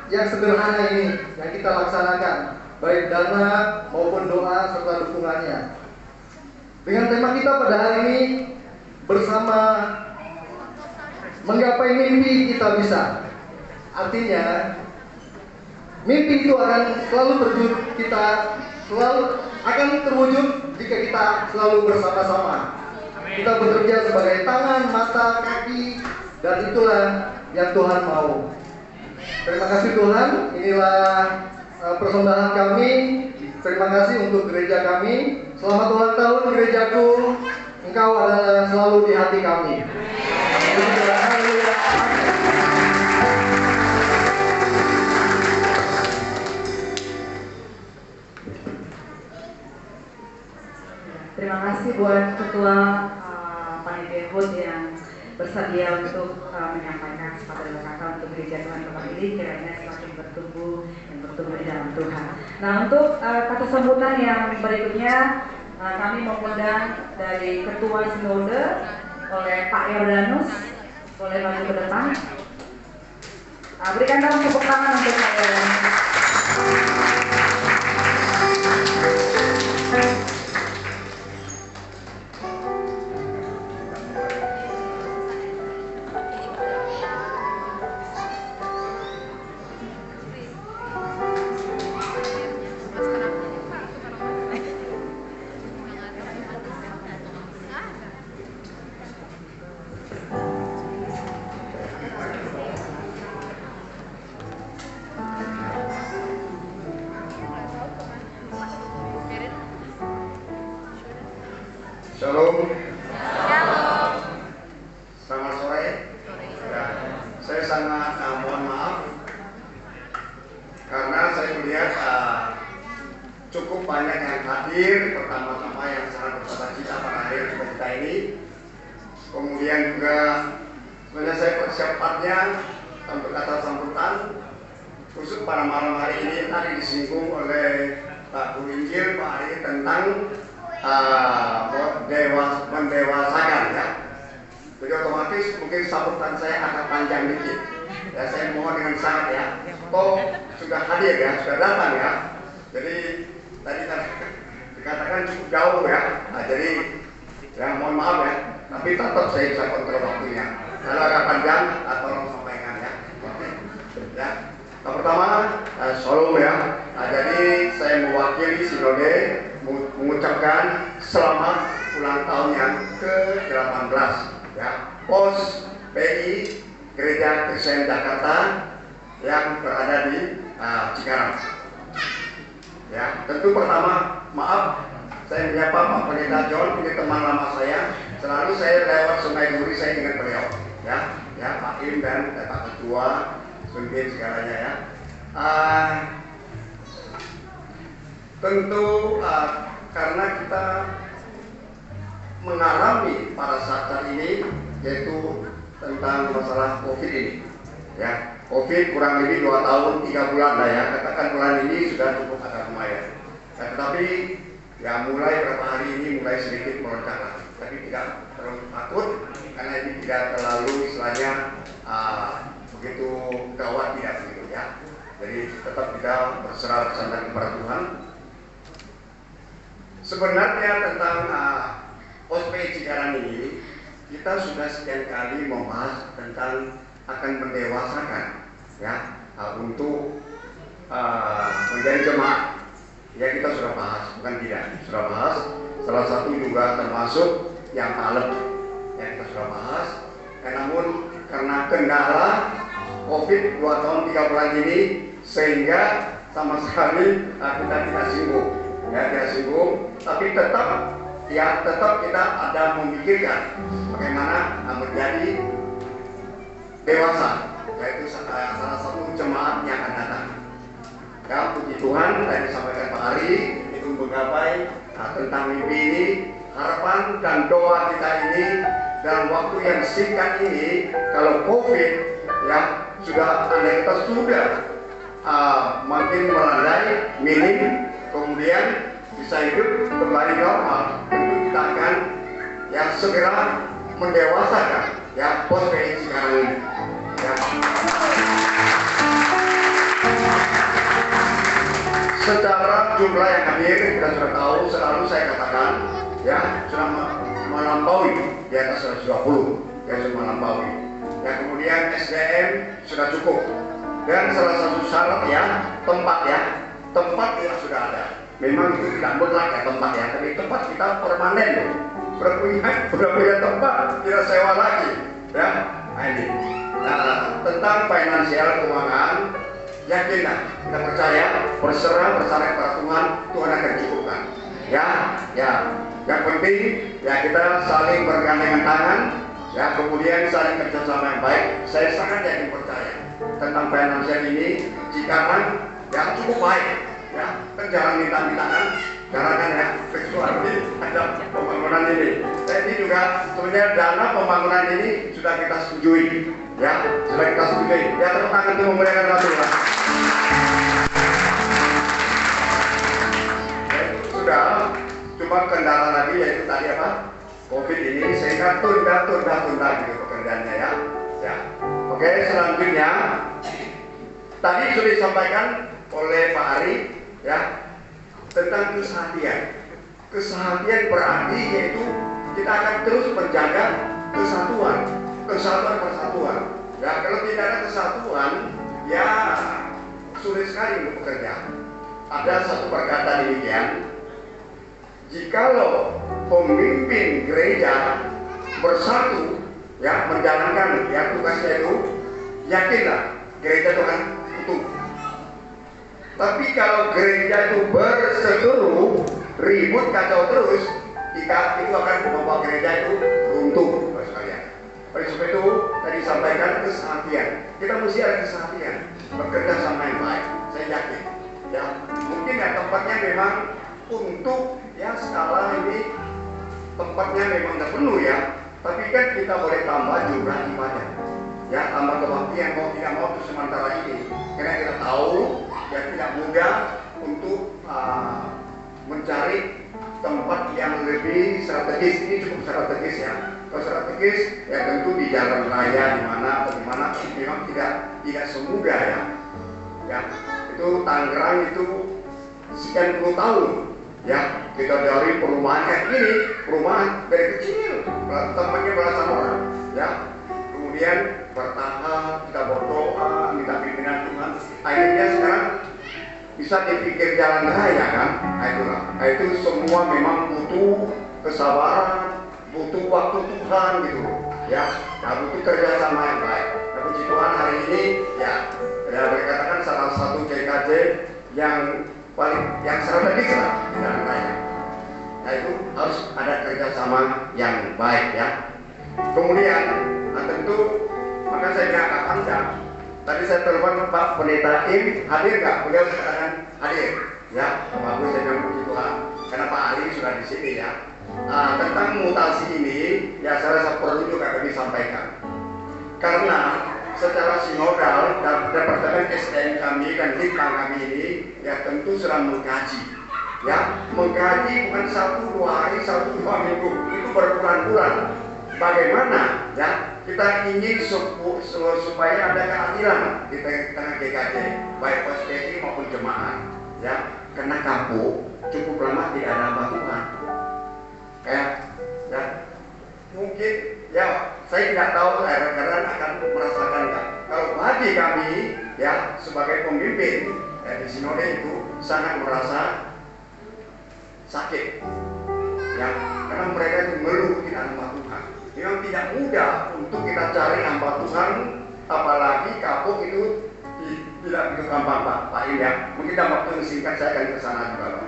yang sederhana ini yang kita laksanakan, baik dana maupun doa serta dukungannya. Dengan tema kita pada hari ini, bersama menggapai mimpi kita bisa. Artinya, mimpi itu akan selalu terwujud, akan terwujud jika kita selalu bersama-sama. Kita bekerja sebagai tangan, mata, kaki, dan itulah yang Tuhan mau. Terima kasih Tuhan, inilah persembahan kami. Terima kasih untuk gereja kami. Selamat ulang tahun gerejaku. Engkau adalah selalu di hati kami. Terima kasih buat Ketua Panitia HUT yang bersedia untuk menyampaikan kepada kakak untuk gereja Tuhan tempat ini, kiranya semakin bertumbuh dan bertumbuh di dalam Tuhan. Nah, untuk kata sambutan yang berikutnya, kami mengundang dari Ketua Sinode oleh Pak Yordanus, boleh maju ke depan. Berikan dong tepuk tangan untuk Pak Yordanus. Shalom. Selamat sore. Ya, saya sangat mohon maaf karena saya melihat cukup banyak yang hadir, pertama-tama yang sangat bersuka-cita pada hari kita ini. Kemudian juga sebenarnya saya persiapannya untuk kata sambutan khusus pada malam hari ini tadi disinggung oleh Pak Guru Injil Pak Ari tentang mendewasakan ya. Jadi otomatis mungkin sambutan saya agak panjang dikit. Ya, saya mohon dengan sangat ya. Toh sudah hadir ya, sudah datang ya. Jadi tadi kan dikatakan cukup jauh ya. Nah, jadi ya mohon maaf ya. Tapi tetap saya bisa kontrol waktunya. Kalau agak panjang, tolong sampaikan ya. Oke. Ya. Yang pertama, shalom ya. Nah, jadi saya mewakili Sinode mengucapkan selamat ulang tahun yang ke-18 ya. POS PI Gereja Kristen Jakarta yang berada di Cikarang. Ya, tentu pertama maaf saya menyapa Pak Pendeta John, ini teman lama saya. Selalu saya lewat Sungai Duri saya dengan beliau ya. Ya, Pak Im dan Pak Ketua Sunbin segalanya ya. Tentu karena kita mengalami pada saat ini yaitu tentang masalah COVID ini ya. COVID kurang lebih 2 tahun 3 bulan lah ya, katakan bulan ini sudah cukup agak lumayan ya, tetapi ya mulai beberapa hari ini mulai sedikit melonjak lagi, tapi tidak terlalu takut karena ini tidak terlalu istilahnya begitu gawat, tidak begitu ya. Jadi tetap kita berserah bersandar kepada Tuhan. Sebenarnya tentang OSPI Cikarang ini kita sudah sekian kali membahas tentang akan mendewasakan ya untuk menjadi jemaat. Ya kita sudah bahas, bukan tidak, sudah bahas. Salah satu juga termasuk yang talent yang kita sudah bahas. Namun karena kendala COVID 2 tahun 3 bulan ini sehingga sama sekali kita tidak singgung, ya tidak singgung. Tapi tetap kita ada memikirkan bagaimana menjadi dewasa, yaitu salah satu jemaat yang akan datang. Ya, puji Tuhan, tadi disampaikan Pak Ari itu menggapai tentang mimpi ini, harapan dan doa kita ini dalam waktu yang singkat ini. Kalau COVID ya sudah kita sudah makin melandai, minim, kemudian bisa hidup kembali normal, tentu kita akan ya segera mendewasakan ya OSPI Cikarang ini. Ya. Secara jumlah yang hadir kita sudah tahu, selalu saya katakan ya sudah melampaui di atas 120 ya, sudah melampaui ya. Kemudian SDM sudah cukup dan salah satu syarat ya tempat ya sudah ada. Memang itu tidak mutlak ya tempat ya, tapi tempat kita permanen loh. Sudah punya tempat, tidak sewa lagi ya. Nah ini tentang finansial keuangan, yakinlah, kita percaya, berserah kepada Tuhan, Tuhan akan cukupkan. Ya. Yang penting ya kita saling bergandengan tangan, ya kemudian saling kerjasama yang baik. Saya sangat yakin percaya tentang finansial ini, Cikarang yang cukup baik. Ya, kan jangan minta-mintaan, jangan ya, kecuali ada pembangunan ini. Jadi juga sebenarnya dana pembangunan ini sudah kita setujui, ya, sudah kita setujui. Ya, tepuk tangan untuk memuliakan Tuhan. Sudah, cuma kendala lagi yaitu tadi apa? COVID ini sehingga tunda gitu pekerjaannya ya. Ya, oke selanjutnya tadi sudah disampaikan oleh Pak Ari. Ya, tentang kesehatian. Kesehatian berarti yaitu kita akan terus menjaga kesatuan. Ya, kalau tidak ada kesatuan, ya sulit sekali untuk bekerja. Ada satu perkataan demikian, jikalau pemimpin gereja bersatu, ya menjalankan ya tugasnya itu, yakinlah gereja itu akan utuh. Tapi kalau gereja itu berseteru, ribut, kacau terus, itu akan sebuah gereja itu runtuh, Bapak sekalian. Oleh sebab itu tadi disampaikan kesehatian. Kita mesti ada kesehatian, bekerja sama yang baik. Saya yakin. Ya, mungkin ya tempatnya memang untuk ya skala ini tempatnya memang tidak penuh ya. Tapi kan kita boleh tambah jumlah ibadah. Ya, tambah kebaktian mau tidak mau untuk sementara ini. Karena kita tahu ya tidak mudah untuk mencari tempat yang lebih strategis. Ini cukup strategis ya. Kalau strategis ya tentu di jalan raya di mana atau di mana memang tidak semudah ya. Ya, itu Tangerang itu sekian puluh tahun ya kita dari perumahan kayak gini, perumahan dari kecil, tempatnya belasan orang ya. Kemudian bertahap kita berdoa minta pimpinan Tuhan, akhirnya sekarang bisa dipikir jalan raya kan. Nah, itu semua memang butuh kesabaran, butuh waktu Tuhan gitu ya. Nah, butuh kerjasama yang baik. Nah, puji Tuhan hari ini ya boleh katakan salah satu GKJ yang strategis lah di jalan raya. Nah, itu harus ada kerjasama yang baik ya. Kemudian tentu maka saya nggak panjang. Tadi saya telepon Pak Pendeta Im, hadir nggak? Beliau katakan hadir ya. Bagus, saya bilang puji Tuhan karena Pak Ari sudah di sini ya. Tentang mutasi ini ya saya rasa perlu juga kami sampaikan karena secara sinodal dan Departemen SDM kami dan Litbang kami ini ya tentu sedang mengkaji ya, mengkaji bukan 1-2 hari, 1-2 minggu, itu berbulan-bulan bagaimana ya kita ingin supaya ada keadilan di tengah GKJ baik PSBI maupun jemaat ya, karena kampung cukup lama tidak ada hamba Tuhan ya, mungkin ya saya tidak tahu rekan-rekan akan merasakan nggak. Kalau bagi kami ya sebagai pemimpin ya, di sinode itu sangat merasa sakit ya, karena mereka itu ngeluh tidak hamba Tuhan. Memang tidak mudah untuk kita cari hamba Tuhan, apalagi kapuk itu tidak begitu gampang Pak Im ya. Mungkin dalam waktu singkat saya akan ke sana juga Pak.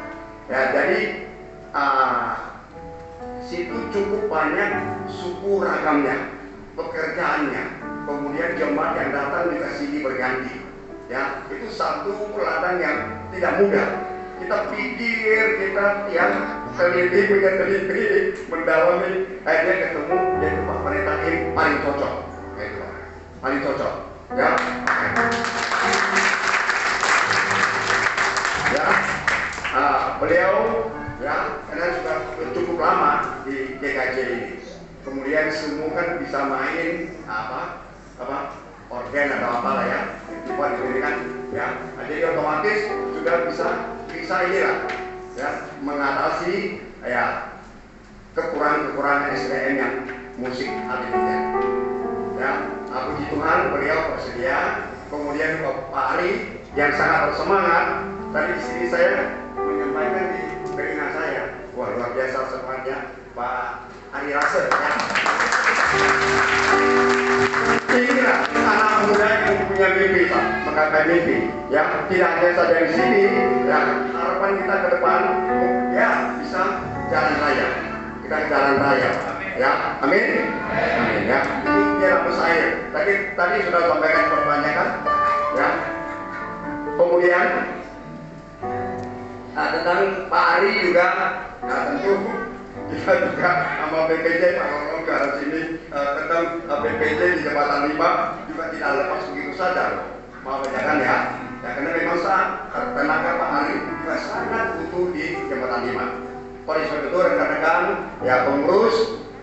Ya, jadi situ cukup banyak suku ragamnya, pekerjaannya, kemudian jemaat yang datang juga silih berganti. Ya, itu satu ladang yang tidak mudah. Kita pikir, kita yang teliti, mendalami, akhirnya ketemu yaitu Pak Pendeta Im paling cocok, yaitu Pak, paling cocok. Ya, ya, beliau ya karena sudah cukup lama di GKJ ini. Kemudian semua kan bisa main apa organ atau apalah ya, dibuat ini kan ya. Nah, jadi otomatis sudah bisa inilah ya mengatasi ya kekurangan SDM yang musik habiliter. Ya, puji Tuhan beliau bersedia. Kemudian Pak Ari yang sangat bersemangat. Tadi di sini saya menyampaikan di telinga saya, wah luar biasa semangatnya Pak Ari Rasel ya. Inilah anak muda yang punya mimpi Pak, menggapai mimpi ya. Tidak hanya saja di sini ya, harapan kita ke depan ya bisa jalan raya, kita jalan raya ya, amin amin ya. Itu dia pesair tadi sudah sampaikan perbanyakan ya. Kemudian tentang Pak Ari juga ya, tentu kita juga sama BPJ Pak Lorong ke arah sini tentang BPJ di Jembatan 5 juga tidak lepas begitu saja mau jangan ya karena memang tenaga Pak Ari juga sangat butuh di Jembatan 5. Oleh sebab itu rekan-rekan ya pengurus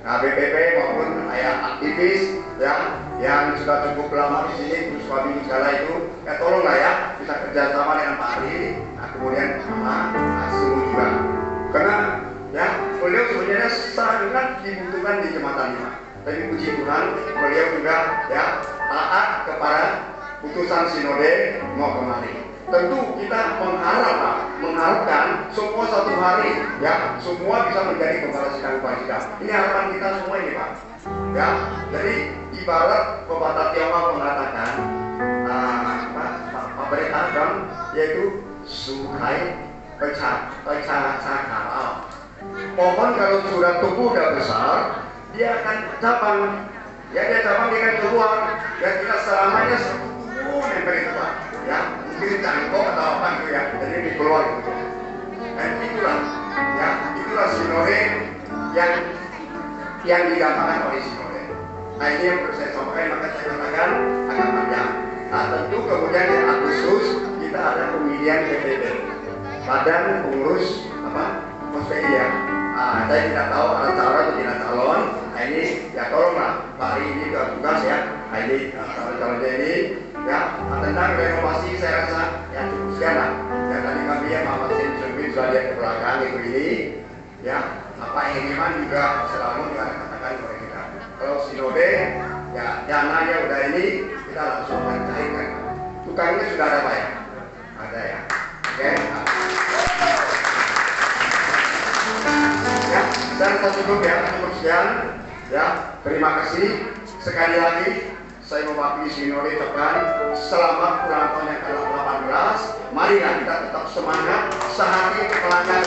BPP maupun aktivis ya yang sudah cukup lama di sini, terus suami segala itu ya tolonglah ya bisa kerjasama dengan Pak Ari. Kemudian sama semua juga karena ya beliau sebenarnya sangat dibutuhkan di Jembatan 5. Tapi puji Tuhan beliau juga ya taat kepada putusan sinode mau kemari. Tentu kita mengharapkan semua satu hari ya semua bisa menjadi kepala sidang. Ini harapan kita semua ini Pak. Ya, jadi ibarat pepatah Tiongkok mengatakan Pak Pendeta yaitu Sukai Pecha Kakao pohon kalau sudah tumbuh udah besar, dia akan cabang. Ya dia cabang, dia akan keluar. Ya kita selamanya nempel itu Pak. Ya mungkin cangkok atau apa gitu ya. Jadi ini keluar gitu. Dan itulah, ya itulah sinode yang digambarkan oleh sinode. Nah ini yang perlu saya sampaikan, maka saya katakan agak panjang. Nah tentu kemudian di Agustus kita ada pemilihan PPD, Badan Pengurus OSPI ya. Nah, saya tidak tahu ada calon atau tidak calon. Nah ini ya tolonglah Pak Ari ini juga tugas ya. Nah ini calon-calonnya ini ya tentang renovasi saya rasa ya cukup sekian lah. Ya tadi kami ya Pak Martin Sumbin sudah lihat ke belakang itu ini ya. Pak Heniman juga selalu juga katakan kepada kita. Kalau sinode ya dananya udah ini kita langsung akan cairkan. Tukangnya sudah ada Pak ya? Ada ya. Oke. Ya, dan saya cukup sekian. Ya, terima kasih sekali lagi. Saya mewakili sinode tekan selamat ulang tahun yang ke-18. Marilah kita tetap semangat sehati pelanggan.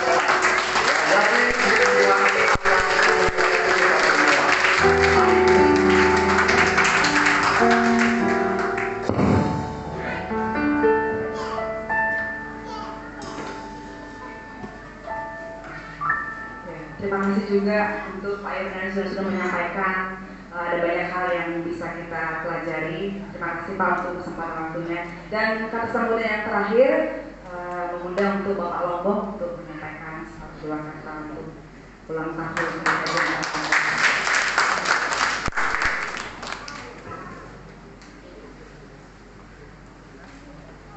Ya, jadi terima kasih. Terima kasih juga untuk Pak Yohanes sudah menyampaikan ada banyak hal yang bisa kita pelajari. Terima kasih Pak untuk kesempatan waktunya. Dan kata sambutan yang terakhir mengundang untuk Bapak Lombok untuk menyampaikan satu dua kata untuk ulang tahun.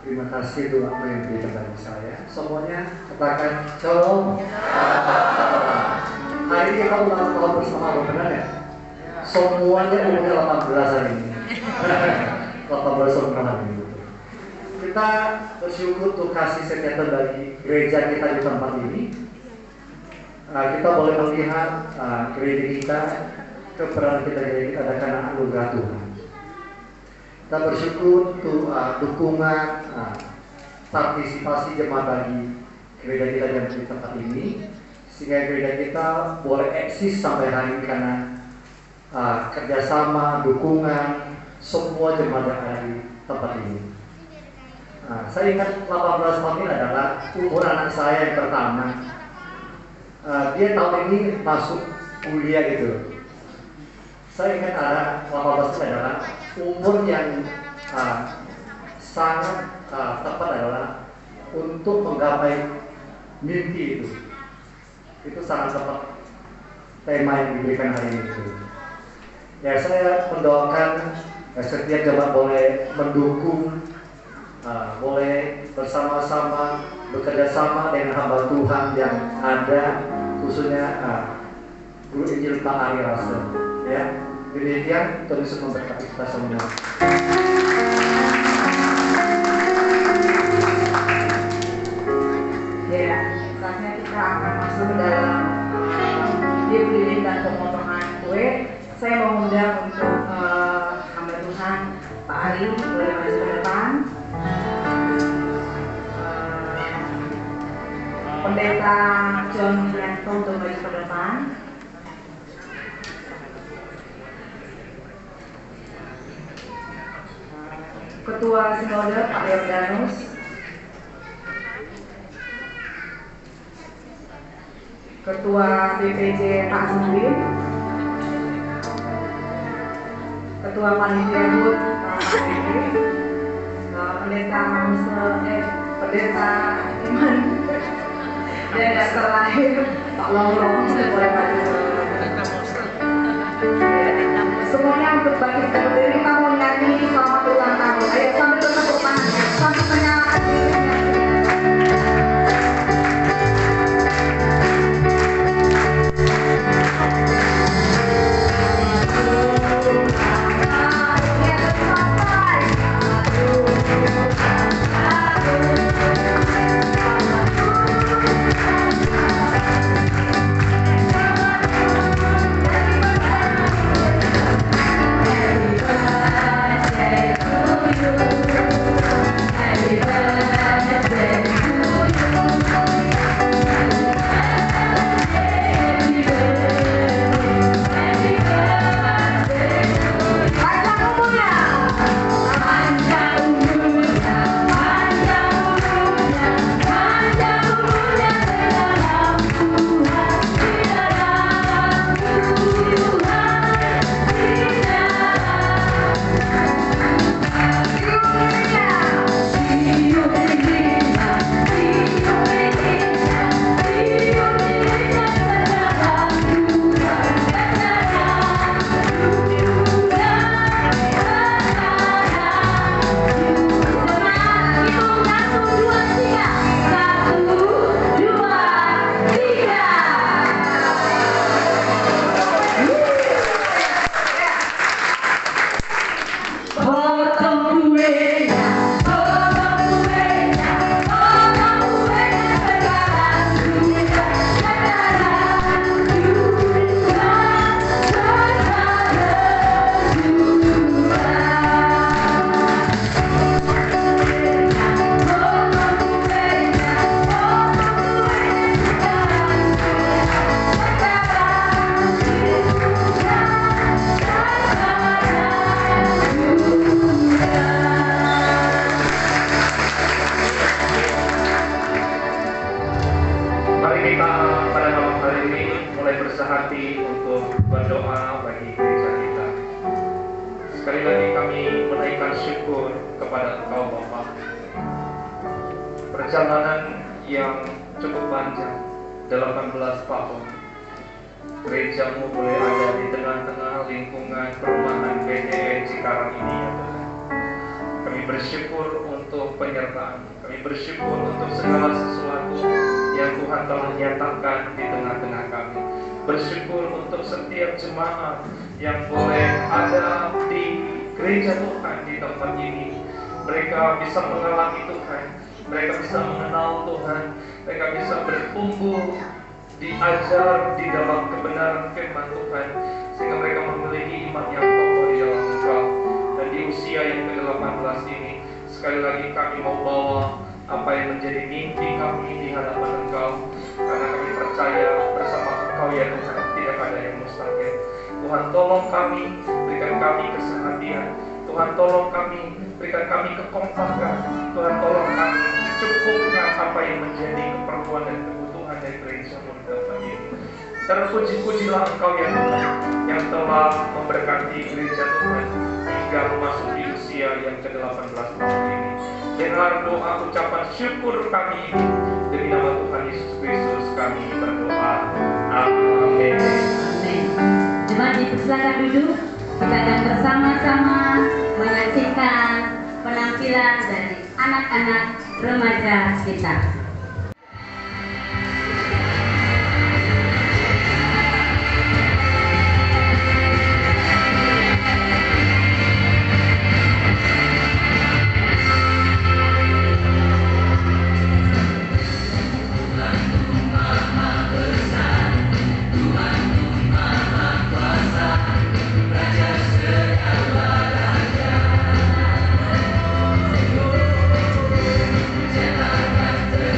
Terima kasih untuk apa yang diberikan bagi saya. Semuanya katakan shalom. Hari ini kita ulang tahun bersama, benar ya? Semuanya umurnya 18 hari ini. 18 tahun hari ini. Kita bersyukur untuk kasih setia bagi gereja kita di tempat ini. Kita boleh melihat gereja kita, keberadaan kita gereja kita ada karena anugerah Tuhan. Kita bersyukur untuk dukungan partisipasi jemaat bagi gereja kita yang di tempat ini, sehingga gereja kita boleh eksis sampai hari ini karena kerjasama, dukungan semua jemaat yang ada di tempat ini. Saya ingat 18 tahun ini adalah umur anak saya yang pertama. Dia tahun ini masuk kuliah gitu. Saya ingat anak 18 tahun adalah umur yang sangat tepat adalah untuk menggapai mimpi itu. Itu sangat tepat tema yang diberikan hari ini. Ya, saya mendoakan setiap jemaat boleh mendukung, boleh bersama-sama bekerja sama dengan hamba Tuhan yang ada, khususnya Guru Injil Pak Ari Rasa. Ya, demikian Tuhan Yesus memberkati kita semua. Ya, saatnya kita akan masuk ke dalam dibeli dan pemotongan kue. Saya mengundang untuk hamba Tuhan Pak Ari boleh maju ke depan. Pendeta John Yanto untuk maju ke depan. Ketua Sinode Pak Yordanus. Ketua BPJ Pak Sumbin. Ketua Panitia Hut Pak Henry. Pendeta Pendeta Iman. Dan yang terakhir Pak Lorong boleh maju. Semuanya untuk bagi kita berdiri, kita mau nyanyi selamat ulang tahun. Ayo sambil bertepuk tangan, sambil menyalakan dirinya. untuk berdoa bagi gereja kita. Sekali lagi kami menaikkan syukur kepada Engkau Bapa. Perjalanan yang cukup panjang, 18 tahun, gerejamu boleh ada di tengah-tengah lingkungan perumahan PTN Cikarang ini ya Tuhan. Kami bersyukur untuk penyertaan, kami bersyukur untuk segala sesuatu yang Tuhan telah nyatakan di tengah-tengah kami. Bersyukur untuk setiap jemaat yang boleh ada di gereja Tuhan di tempat ini. Mereka bisa mengalami Tuhan, mereka bisa mengenal Tuhan, mereka bisa bertumbuh, diajar di dalam kebenaran firman Tuhan, sehingga mereka memiliki iman yang kokoh di dalam Engkau. Dan di usia yang ke-18 ini, sekali lagi kami mau bawa apa yang menjadi mimpi kami di hadapan Engkau, karena kami percaya bersama Engkau ya Tuhan, tidak ada yang mustahil. Tuhan tolong kami, berikan kami kesehatan. Tuhan tolong kami, berikan kami kekompakan. Tuhan tolong kami, cukupkan apa yang menjadi keperluan dan kebutuhan dari gereja-Mu di tempat ini. Terpuji-pujilah Engkau ya Tuhan, yang telah memberkati gereja Tuhan hingga memasuki usia yang ke-18 tahun ini. Dengar doa ucapan syukur kami ini, demi nama Tuhan Yesus Kristus kami berdoa. Amin. Amin. Jemaat dipersilakan duduk. Kita akan bersama-sama menyaksikan penampilan dari anak-anak remaja kita. Jangan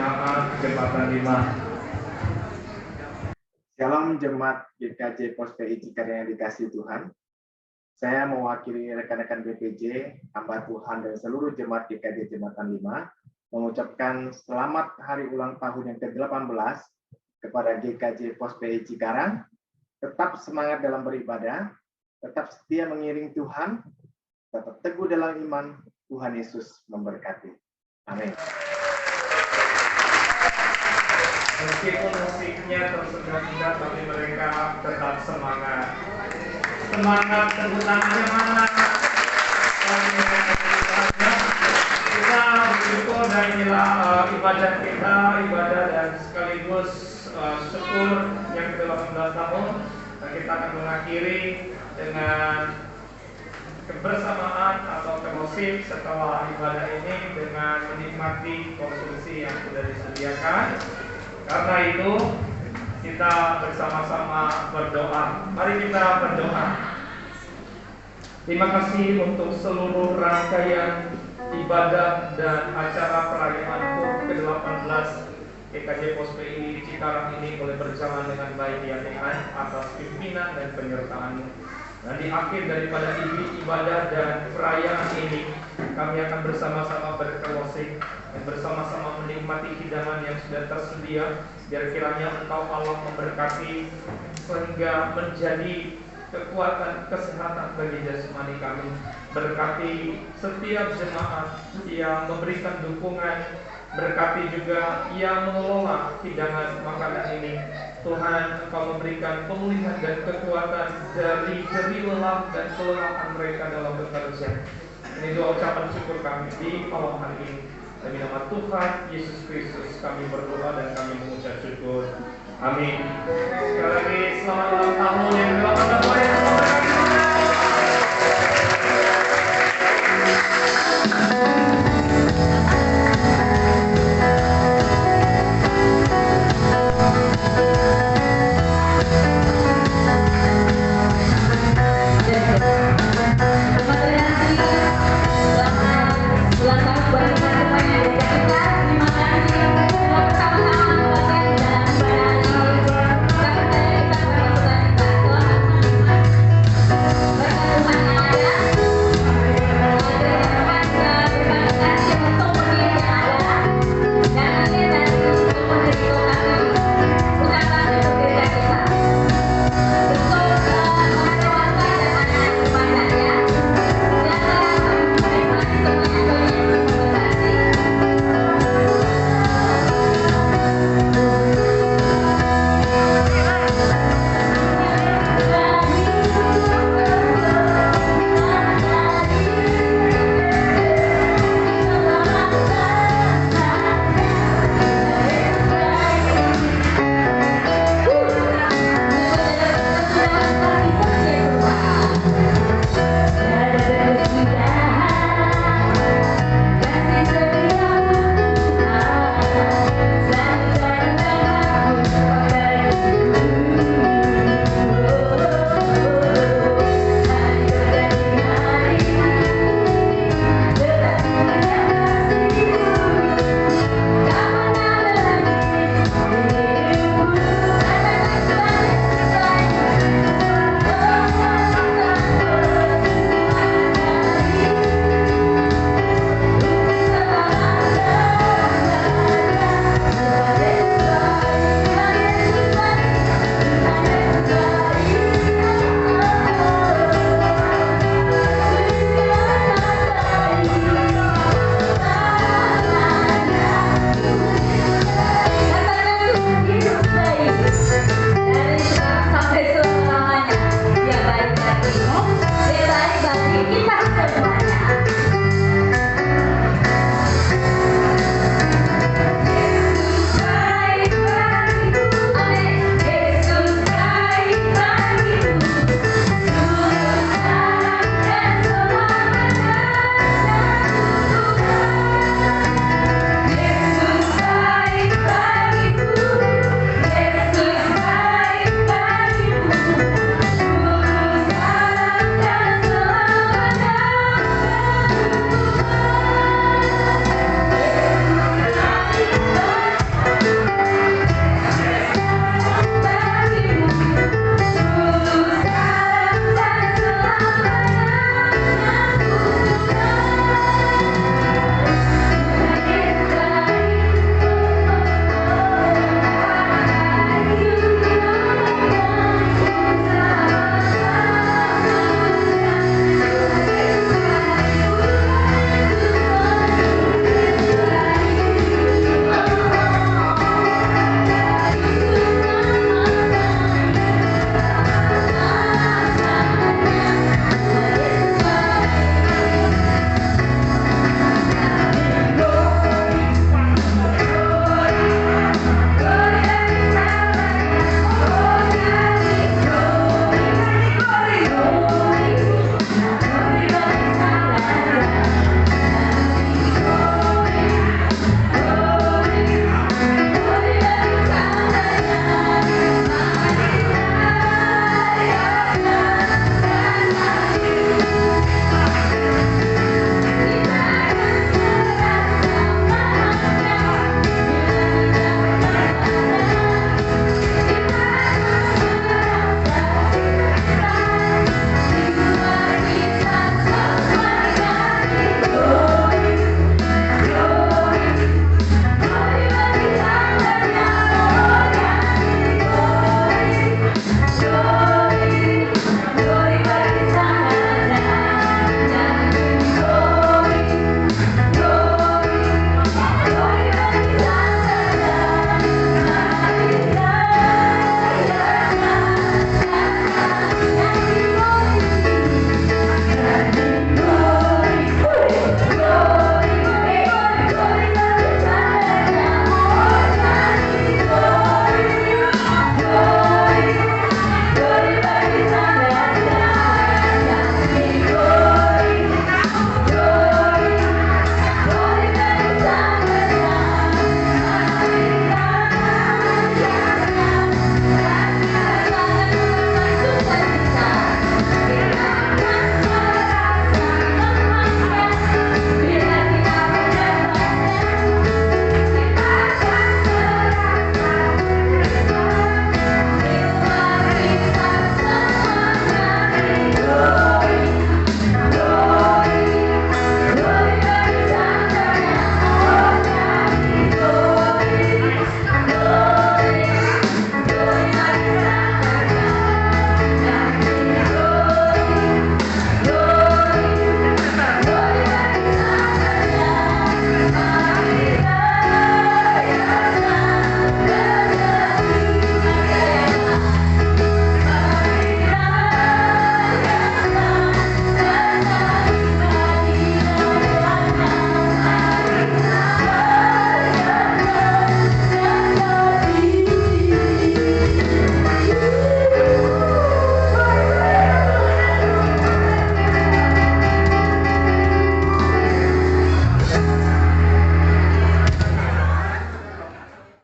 Jemaat Jembatan 5. Shalom Jemaat GKJ Pos PI Cikarang yang dikasihi Tuhan. Saya mewakili rekan-rekan BPJ, hamba Tuhan dan seluruh jemaat GKJ Jembatan 5 mengucapkan selamat hari ulang tahun yang ke-18 kepada GKJ Pos PI Cikarang. Tetap semangat dalam beribadah, tetap setia mengiring Tuhan, tetap teguh dalam iman. Tuhan Yesus memberkati. Amin. Meskipun musiknya tersendat-sendat, tapi mereka tetap semangat. Semangat tepuk tangannya mana? Kita bersyukur dan inilah ibadah kita, ibadah dan sekaligus syukur yang ke-18 tahun. Dan kita akan mengakhiri dengan kebersamaan atau fellowship setelah ibadah ini dengan menikmati konsumsi yang sudah disediakan. Karena itu kita bersama-sama berdoa. Mari kita berdoa. Terima kasih untuk seluruh rangkaian ibadah dan acara perayaan HUT ke-18 GKJ Pos PI Cikarang ini boleh berjalan dengan baik ya Tuhan, atas pimpinan dan penyertaan-Mu. Dan di akhir daripada ibadah dan perayaan ini, kami akan bersama-sama berfellowship dan bersama-sama menikmati hidangan yang sudah tersedia. Biar kiranya Engkau Allah memberkati sehingga menjadi kekuatan kesehatan bagi jasmani kami. Berkati setiap jemaat yang memberikan dukungan, berkati juga yang mengelola hidangan makanan ini. Tuhan, Engkau memberikan pemulihan dan kekuatan dari jerih lelah dan kelelahan mereka dalam bekerja. Ini doa ucapan syukur kami di malam hari ini. Demi nama Tuhan Yesus Kristus kami berdoa dan kami mengucap syukur. Amin. Sekali lagi selamat ulang tahun yang ke-18.